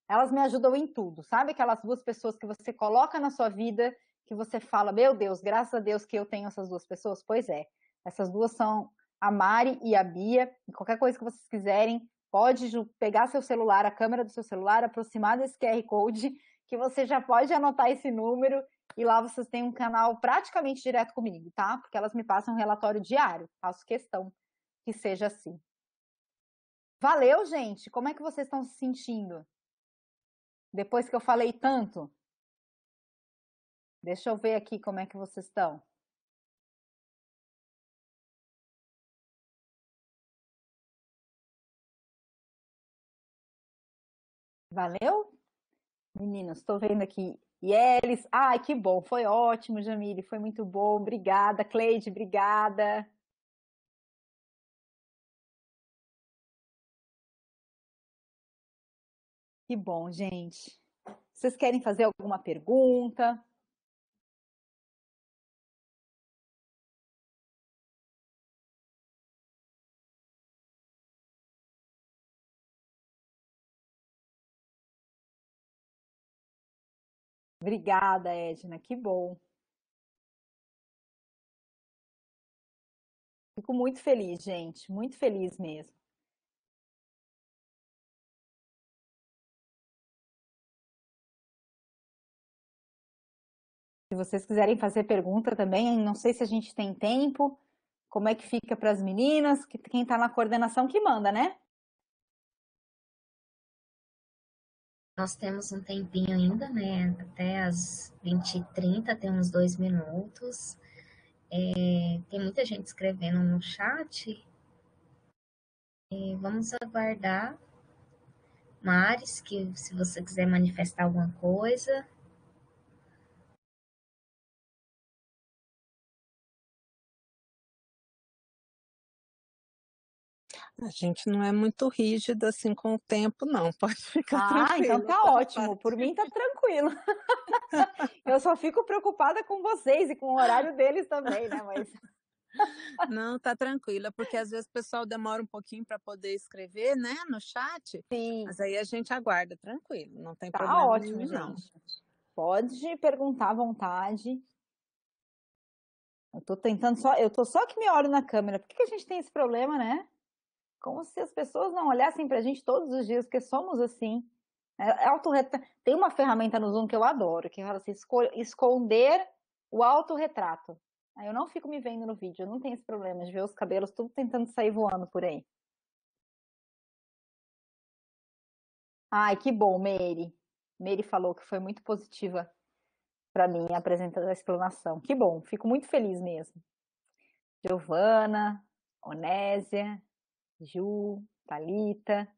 Elas me ajudam em tudo, sabe? Aquelas duas pessoas que você coloca na sua vida, que você fala, meu Deus, graças a Deus que eu tenho essas duas pessoas. Pois é, essas duas são a Mari e a Bia. E qualquer coisa que vocês quiserem, pode pegar seu celular, a câmera do seu celular, aproximar desse QR Code, que você já pode anotar esse número, e lá vocês têm um canal praticamente direto comigo, tá? Porque elas me passam um relatório diário, faço questão que seja assim. Valeu, gente! Como é que vocês estão se sentindo? Depois que eu falei tanto? Deixa eu ver aqui como é que vocês estão. Valeu? Meninos, estou vendo aqui. E eles, ai, que bom, foi ótimo, Jamile, foi muito bom, obrigada, Cleide, obrigada. Que bom, gente. Vocês querem fazer alguma pergunta? Obrigada, Edna, que bom. Fico muito feliz, gente, muito feliz mesmo. Se vocês quiserem fazer pergunta também, não sei se a gente tem tempo, como é que fica para as meninas, quem está na coordenação que manda, né? Nós temos um tempinho ainda, né? Até as 20h30, tem uns 2 minutos. Tem muita gente escrevendo no chat. Vamos aguardar. Maris, que se você quiser manifestar alguma coisa. A gente não é muito rígida assim com o tempo, não. Pode ficar tranquila. Então tá ótimo. Por mim tá tranquilo. Eu só fico preocupada com vocês e com o horário deles também, né? Mas não, tá tranquila, porque às vezes o pessoal demora um pouquinho para poder escrever, né, no chat. Sim. Mas aí a gente aguarda, tranquilo, não tem tá problema ótimo, nenhum, não. gente. Pode perguntar à vontade. Eu tô só que me olho na câmera. Por que a gente tem esse problema, né? Como se as pessoas não olhassem pra gente todos os dias, porque somos assim. Tem uma ferramenta no Zoom que eu adoro, que fala assim, esconder o autorretrato. Aí eu não fico me vendo no vídeo, eu não tenho esse problema de ver os cabelos tudo tentando sair voando por aí. Ai, que bom, Mary. Mary falou que foi muito positiva para mim apresentar a explanação. Que bom, fico muito feliz mesmo. Giovana, Onésia, Ju, Thalita.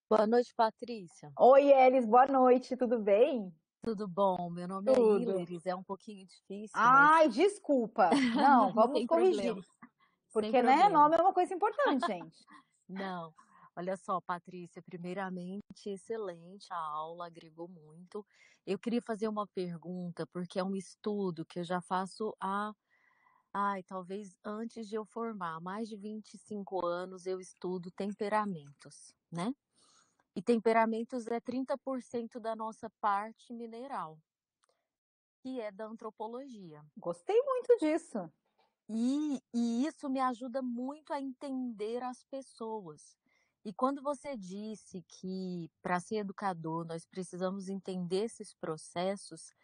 Boa noite, Patrícia. Oi, Elis, boa noite, tudo bem? Tudo bom? Meu nome é Tudo. Ileris, é um pouquinho difícil, Ai, desculpa. Não, não vamos tem corrigir. problema. Porque, Sem né, problema. nome é uma coisa importante, gente. Não, olha só, Patrícia, primeiramente, excelente a aula, agregou muito. Eu queria fazer uma pergunta, porque é um estudo que eu já faço talvez antes de eu formar, há mais de 25 anos eu estudo temperamentos, né? E temperamentos é 30% da nossa parte mineral, que é da antropologia. Gostei muito disso. E isso me ajuda muito a entender as pessoas. E quando você disse que para ser educador nós precisamos entender esses processos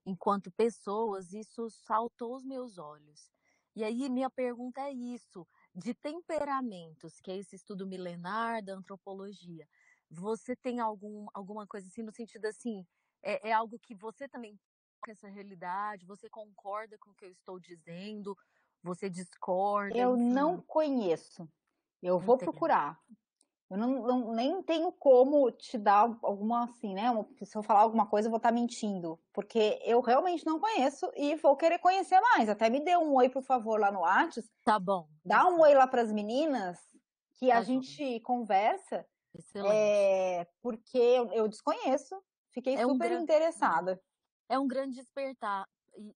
enquanto pessoas, isso saltou os meus olhos. E aí minha pergunta é isso, de temperamentos, que é esse estudo milenar da antropologia, você tem alguma coisa assim, no sentido assim, é algo que você também toca essa realidade, você concorda com o que eu estou dizendo, você discorda, Eu enfim, não conheço. Eu vou entendo. procurar. Eu nem tenho como te dar alguma assim, né? Se eu falar alguma coisa, eu vou estar mentindo. Porque eu realmente não conheço e vou querer conhecer mais. Até me dê um oi, por favor, lá no Whats. Tá bom. Dá um oi lá para as meninas que a Tá gente conversa. Excelente. Porque eu desconheço. Fiquei super interessada. É um grande despertar.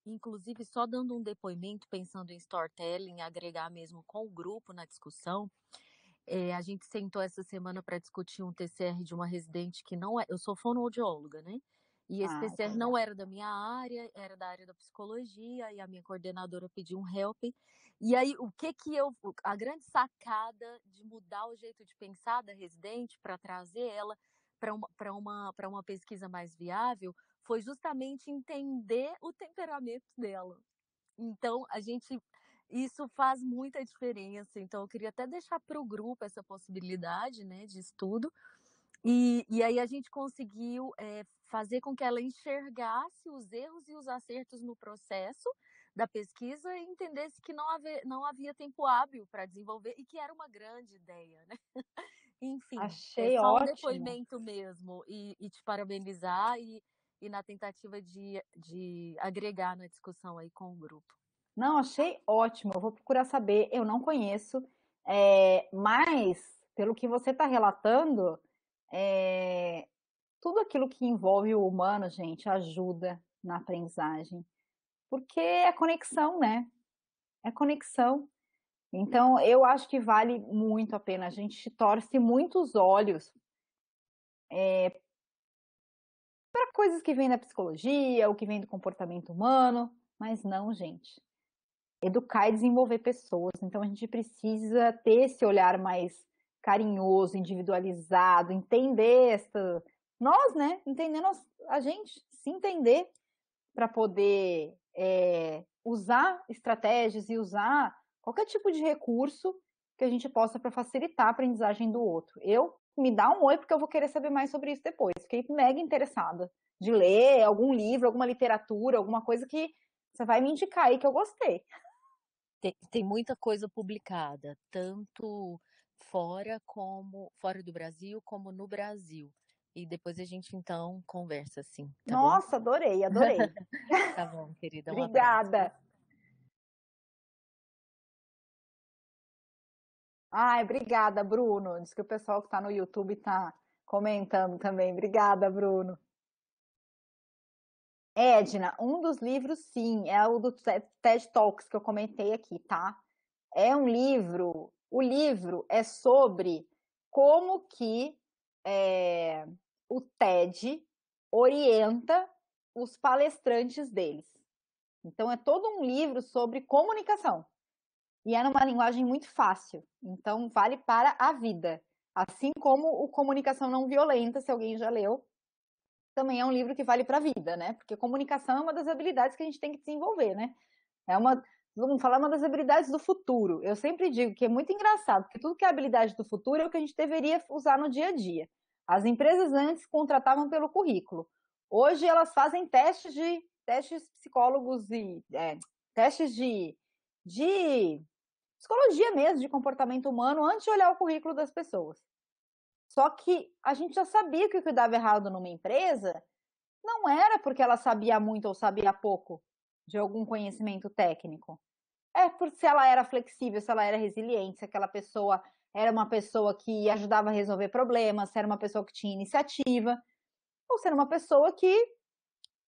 Inclusive, só dando um depoimento, pensando em storytelling, agregar mesmo com o grupo na discussão. A gente sentou essa semana para discutir um TCR de uma residente que não é. Eu sou fonoaudióloga, né? E esse TCR não era da minha área, era da área da psicologia, e a minha coordenadora pediu um help. E aí, a grande sacada de mudar o jeito de pensar da residente para trazer ela para uma pesquisa mais viável foi justamente entender o temperamento dela. Então, isso faz muita diferença. Então, eu queria até deixar para o grupo essa possibilidade, né, de estudo. E aí a gente conseguiu fazer com que ela enxergasse os erros e os acertos no processo da pesquisa e entendesse que não havia tempo hábil para desenvolver e que era uma grande ideia, né? Enfim, Achei só ótimo. um depoimento mesmo e te parabenizar e na tentativa de agregar na discussão aí com o grupo. Não, achei ótimo. Eu vou procurar saber. Eu não conheço, mas pelo que você está relatando, tudo aquilo que envolve o humano, gente, ajuda na aprendizagem, porque é conexão, né? É conexão. Então, eu acho que vale muito a pena. A gente torce muitos olhos para coisas que vêm da psicologia, ou que vêm do comportamento humano, mas não, gente. Educar e desenvolver pessoas. Então, a gente precisa ter esse olhar mais carinhoso, individualizado, entender nós, né? Entendendo a gente, se entender para poder usar estratégias e usar qualquer tipo de recurso que a gente possa para facilitar a aprendizagem do outro. Me dá um oi porque eu vou querer saber mais sobre isso depois. Fiquei mega interessada de ler algum livro, alguma literatura, alguma coisa que você vai me indicar aí que eu gostei. Tem muita coisa publicada, tanto fora do Brasil, como no Brasil. E depois a gente, então, conversa, assim, tá Nossa, bom? adorei. Tá bom, querida. Obrigada. Abraço. Ai, obrigada, Bruno. Diz que o pessoal que está no YouTube está comentando também. Obrigada, Bruno. Edna, um dos livros, sim, é o do TED Talks que eu comentei aqui, tá? É um livro, o livro é sobre como que o TED orienta os palestrantes deles. Então, é todo um livro sobre comunicação. E é numa linguagem muito fácil. Então, vale para a vida. Assim como o Comunicação Não Violenta, se alguém já leu, também é um livro que vale para a vida, né? Porque comunicação é uma das habilidades que a gente tem que desenvolver, né? Vamos falar, uma das habilidades do futuro. Eu sempre digo que é muito engraçado, porque tudo que é habilidade do futuro é o que a gente deveria usar no dia a dia. As empresas antes contratavam pelo currículo. Hoje elas fazem testes psicólogos e testes de psicologia mesmo, de comportamento humano, antes de olhar o currículo das pessoas. Só que a gente já sabia que o que dava errado numa empresa não era porque ela sabia muito ou sabia pouco de algum conhecimento técnico. É por se ela era flexível, se ela era resiliente, se aquela pessoa era uma pessoa que ajudava a resolver problemas, se era uma pessoa que tinha iniciativa, ou se era uma pessoa que,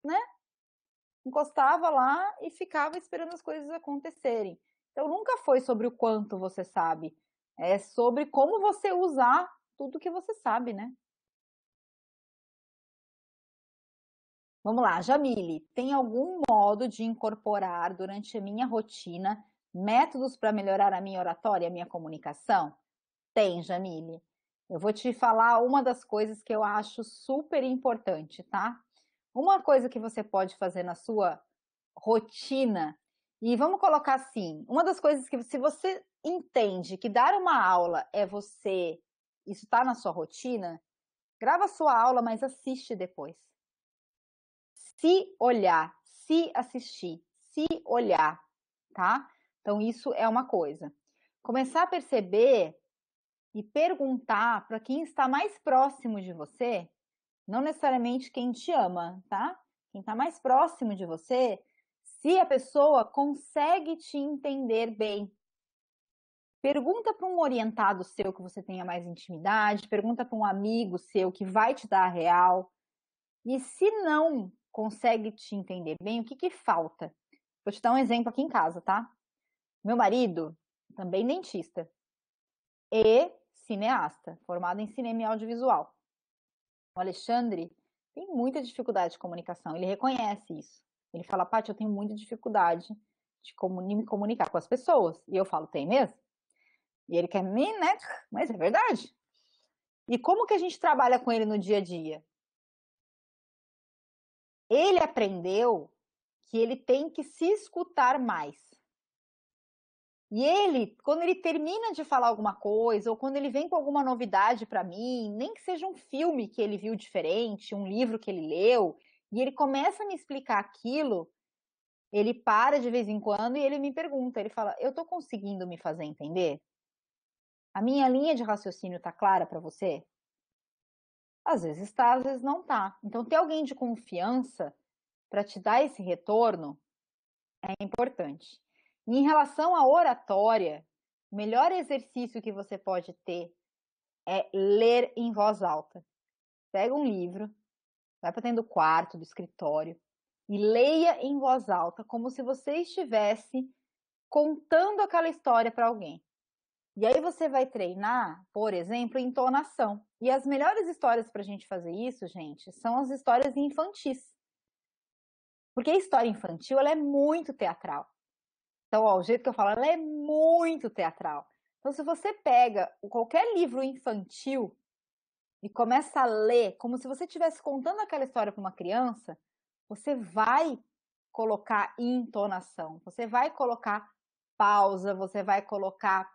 né, encostava lá e ficava esperando as coisas acontecerem. Então, nunca foi sobre o quanto você sabe, é sobre como você usar tudo que você sabe, né? Vamos lá, Jamile, tem algum modo de incorporar durante a minha rotina métodos para melhorar a minha oratória, a minha comunicação? Tem, Jamile. Eu vou te falar uma das coisas que eu acho super importante, tá? Uma coisa que você pode fazer na sua rotina, e vamos colocar assim, uma das coisas que, se você entende que dar uma aula é você, isso está na sua rotina, grava a sua aula, mas assiste depois. Se olhar, se assistir, se olhar, tá? Então, isso é uma coisa. Começar a perceber e perguntar para quem está mais próximo de você, não necessariamente quem te ama, tá? Quem está mais próximo de você, se a pessoa consegue te entender bem. Pergunta para um orientado seu que você tenha mais intimidade, pergunta para um amigo seu que vai te dar a real. E se não consegue te entender bem, o que que falta? Vou te dar um exemplo aqui em casa, tá? Meu marido, também dentista, e cineasta, formado em cinema e audiovisual. O Alexandre tem muita dificuldade de comunicação, ele reconhece isso. Ele fala, Paty, eu tenho muita dificuldade de me comunicar com as pessoas. E eu falo, tem mesmo? E ele quer me, né? Mas é verdade. E como que a gente trabalha com ele no dia a dia? Ele aprendeu que ele tem que se escutar mais. E ele, quando ele termina de falar alguma coisa, ou quando ele vem com alguma novidade para mim, nem que seja um filme que ele viu diferente, um livro que ele leu, e ele começa a me explicar aquilo, ele para de vez em quando e ele me pergunta, ele fala, eu tô conseguindo me fazer entender? A minha linha de raciocínio tá clara para você? Às vezes está, às vezes não tá. Então, ter alguém de confiança para te dar esse retorno é importante. E em relação à oratória, o melhor exercício que você pode ter é ler em voz alta. Pega um livro, vai para dentro do quarto, do escritório, e leia em voz alta, como se você estivesse contando aquela história para alguém. E aí você vai treinar, por exemplo, entonação. E as melhores histórias para a gente fazer isso, gente, são as histórias infantis. Porque a história infantil, ela é muito teatral. Então, ó, o jeito que eu falo, ela é muito teatral. Então, se você pega qualquer livro infantil e começa a ler como se você estivesse contando aquela história para uma criança, você vai colocar entonação, você vai colocar pausa, você vai colocar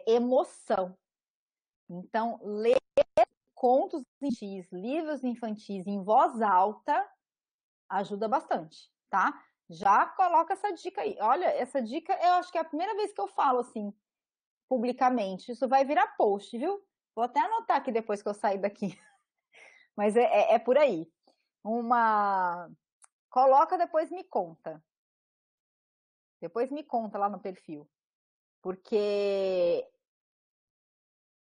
emoção. Então, ler contos infantis, livros infantis em voz alta ajuda bastante, tá? Já coloca essa dica aí. Olha, essa dica eu acho que é a primeira vez que eu falo assim, publicamente. Isso vai virar post, viu? Vou até anotar aqui depois que eu sair daqui. Mas é por aí. Coloca, depois me conta. Depois me conta lá no perfil. Porque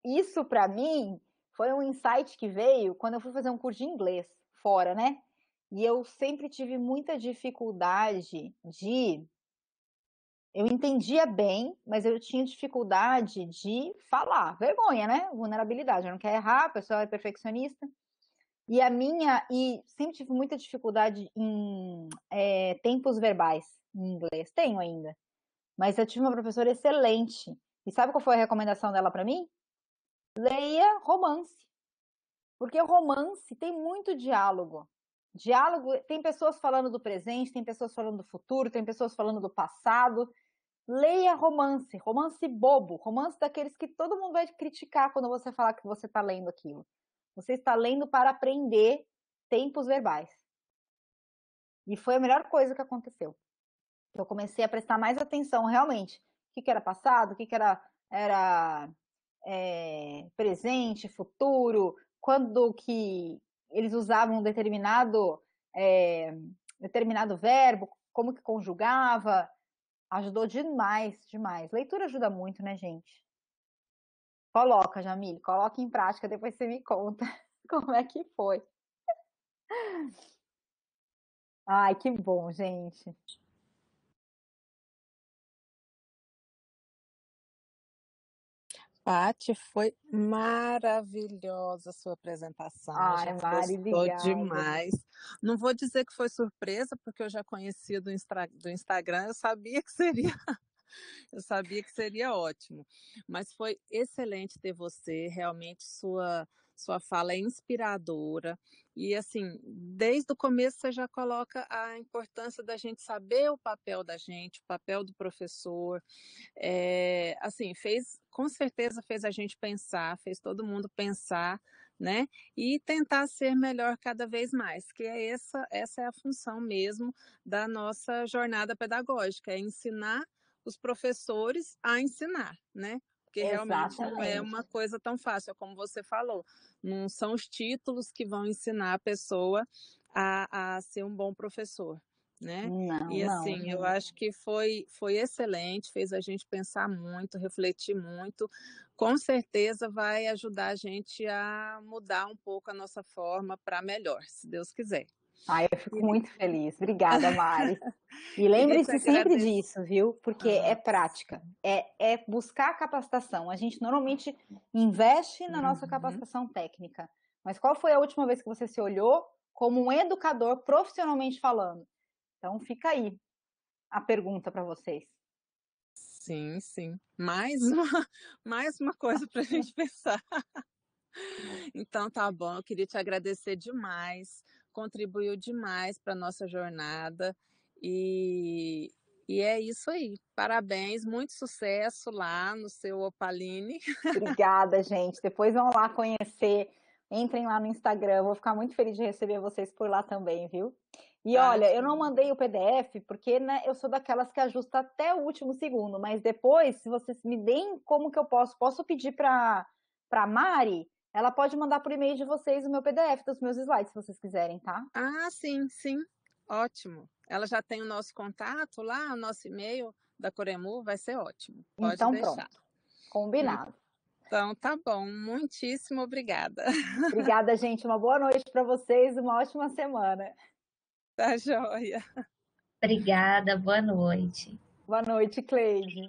isso, para mim, foi um insight que veio quando eu fui fazer um curso de inglês fora, né? E eu sempre tive muita dificuldade eu entendia bem, mas eu tinha dificuldade de falar. Vergonha, né? Vulnerabilidade. Eu não quero errar, a pessoa é perfeccionista. E sempre tive muita dificuldade em tempos verbais em inglês. Tenho ainda. Mas eu tive uma professora excelente. E sabe qual foi a recomendação dela para mim? Leia romance. Porque romance tem muito diálogo. Diálogo, tem pessoas falando do presente, tem pessoas falando do futuro, tem pessoas falando do passado. Leia romance, romance bobo, romance daqueles que todo mundo vai criticar quando você falar que você está lendo aquilo. Você está lendo para aprender tempos verbais. E foi a melhor coisa que aconteceu. Eu comecei a prestar mais atenção realmente. O que era passado, o que era presente, futuro, quando que eles usavam determinado verbo, como que conjugava. Ajudou demais, demais. Leitura ajuda muito, né, gente? Coloca, Jamile, coloca em prática, depois você me conta como é que foi. Ai, que bom, gente. Paty, foi maravilhosa a sua apresentação. A Ai, gente Mari, gostou obrigada. demais. Não vou dizer que foi surpresa, porque eu já conhecia do Instagram, eu sabia que seria ótimo. Mas foi excelente ter você, realmente sua fala é inspiradora. E assim, desde o começo você já coloca a importância da gente saber o papel da gente, o papel do professor. Assim, com certeza fez a gente pensar, fez todo mundo pensar, né? E tentar ser melhor cada vez mais, que essa é a função mesmo da nossa jornada pedagógica, é ensinar os professores a ensinar, né? Porque realmente não é uma coisa tão fácil, como você falou. Não são os títulos que vão ensinar a pessoa a ser um bom professor, né? E assim, eu acho que foi excelente, fez a gente pensar muito, refletir muito. Com certeza vai ajudar a gente a mudar um pouco a nossa forma para melhor, se Deus quiser. Ai, eu fico muito feliz. Obrigada, Mari. E lembre-se sempre disso, viu? Porque é prática, é buscar a capacitação. A gente normalmente investe na nossa capacitação técnica. Mas qual foi a última vez que você se olhou como um educador profissionalmente falando? Então fica aí a pergunta para vocês. Sim, sim. Mais uma coisa para a gente pensar. Então tá bom, eu queria te agradecer demais, contribuiu demais para a nossa jornada e é isso aí. Parabéns, muito sucesso lá no seu Opaline. Obrigada, gente. Depois vão lá conhecer, entrem lá no Instagram, vou ficar muito feliz de receber vocês por lá também, viu? E olha, eu não mandei o PDF porque, né, eu sou daquelas que ajusta até o último segundo, mas depois, se vocês me deem como que eu posso pedir para Mari, ela pode mandar por e-mail de vocês o meu PDF dos meus slides, se vocês quiserem, tá? Ah, sim, sim. Ótimo. Ela já tem o nosso contato lá, o nosso e-mail da Coremu, vai ser ótimo. Pode então, deixar. Pronto. Combinado. Então, tá bom. Muitíssimo obrigada. Obrigada, gente. Uma boa noite para vocês, uma ótima semana. Tá joia. Obrigada, boa noite. Boa noite, Cleide.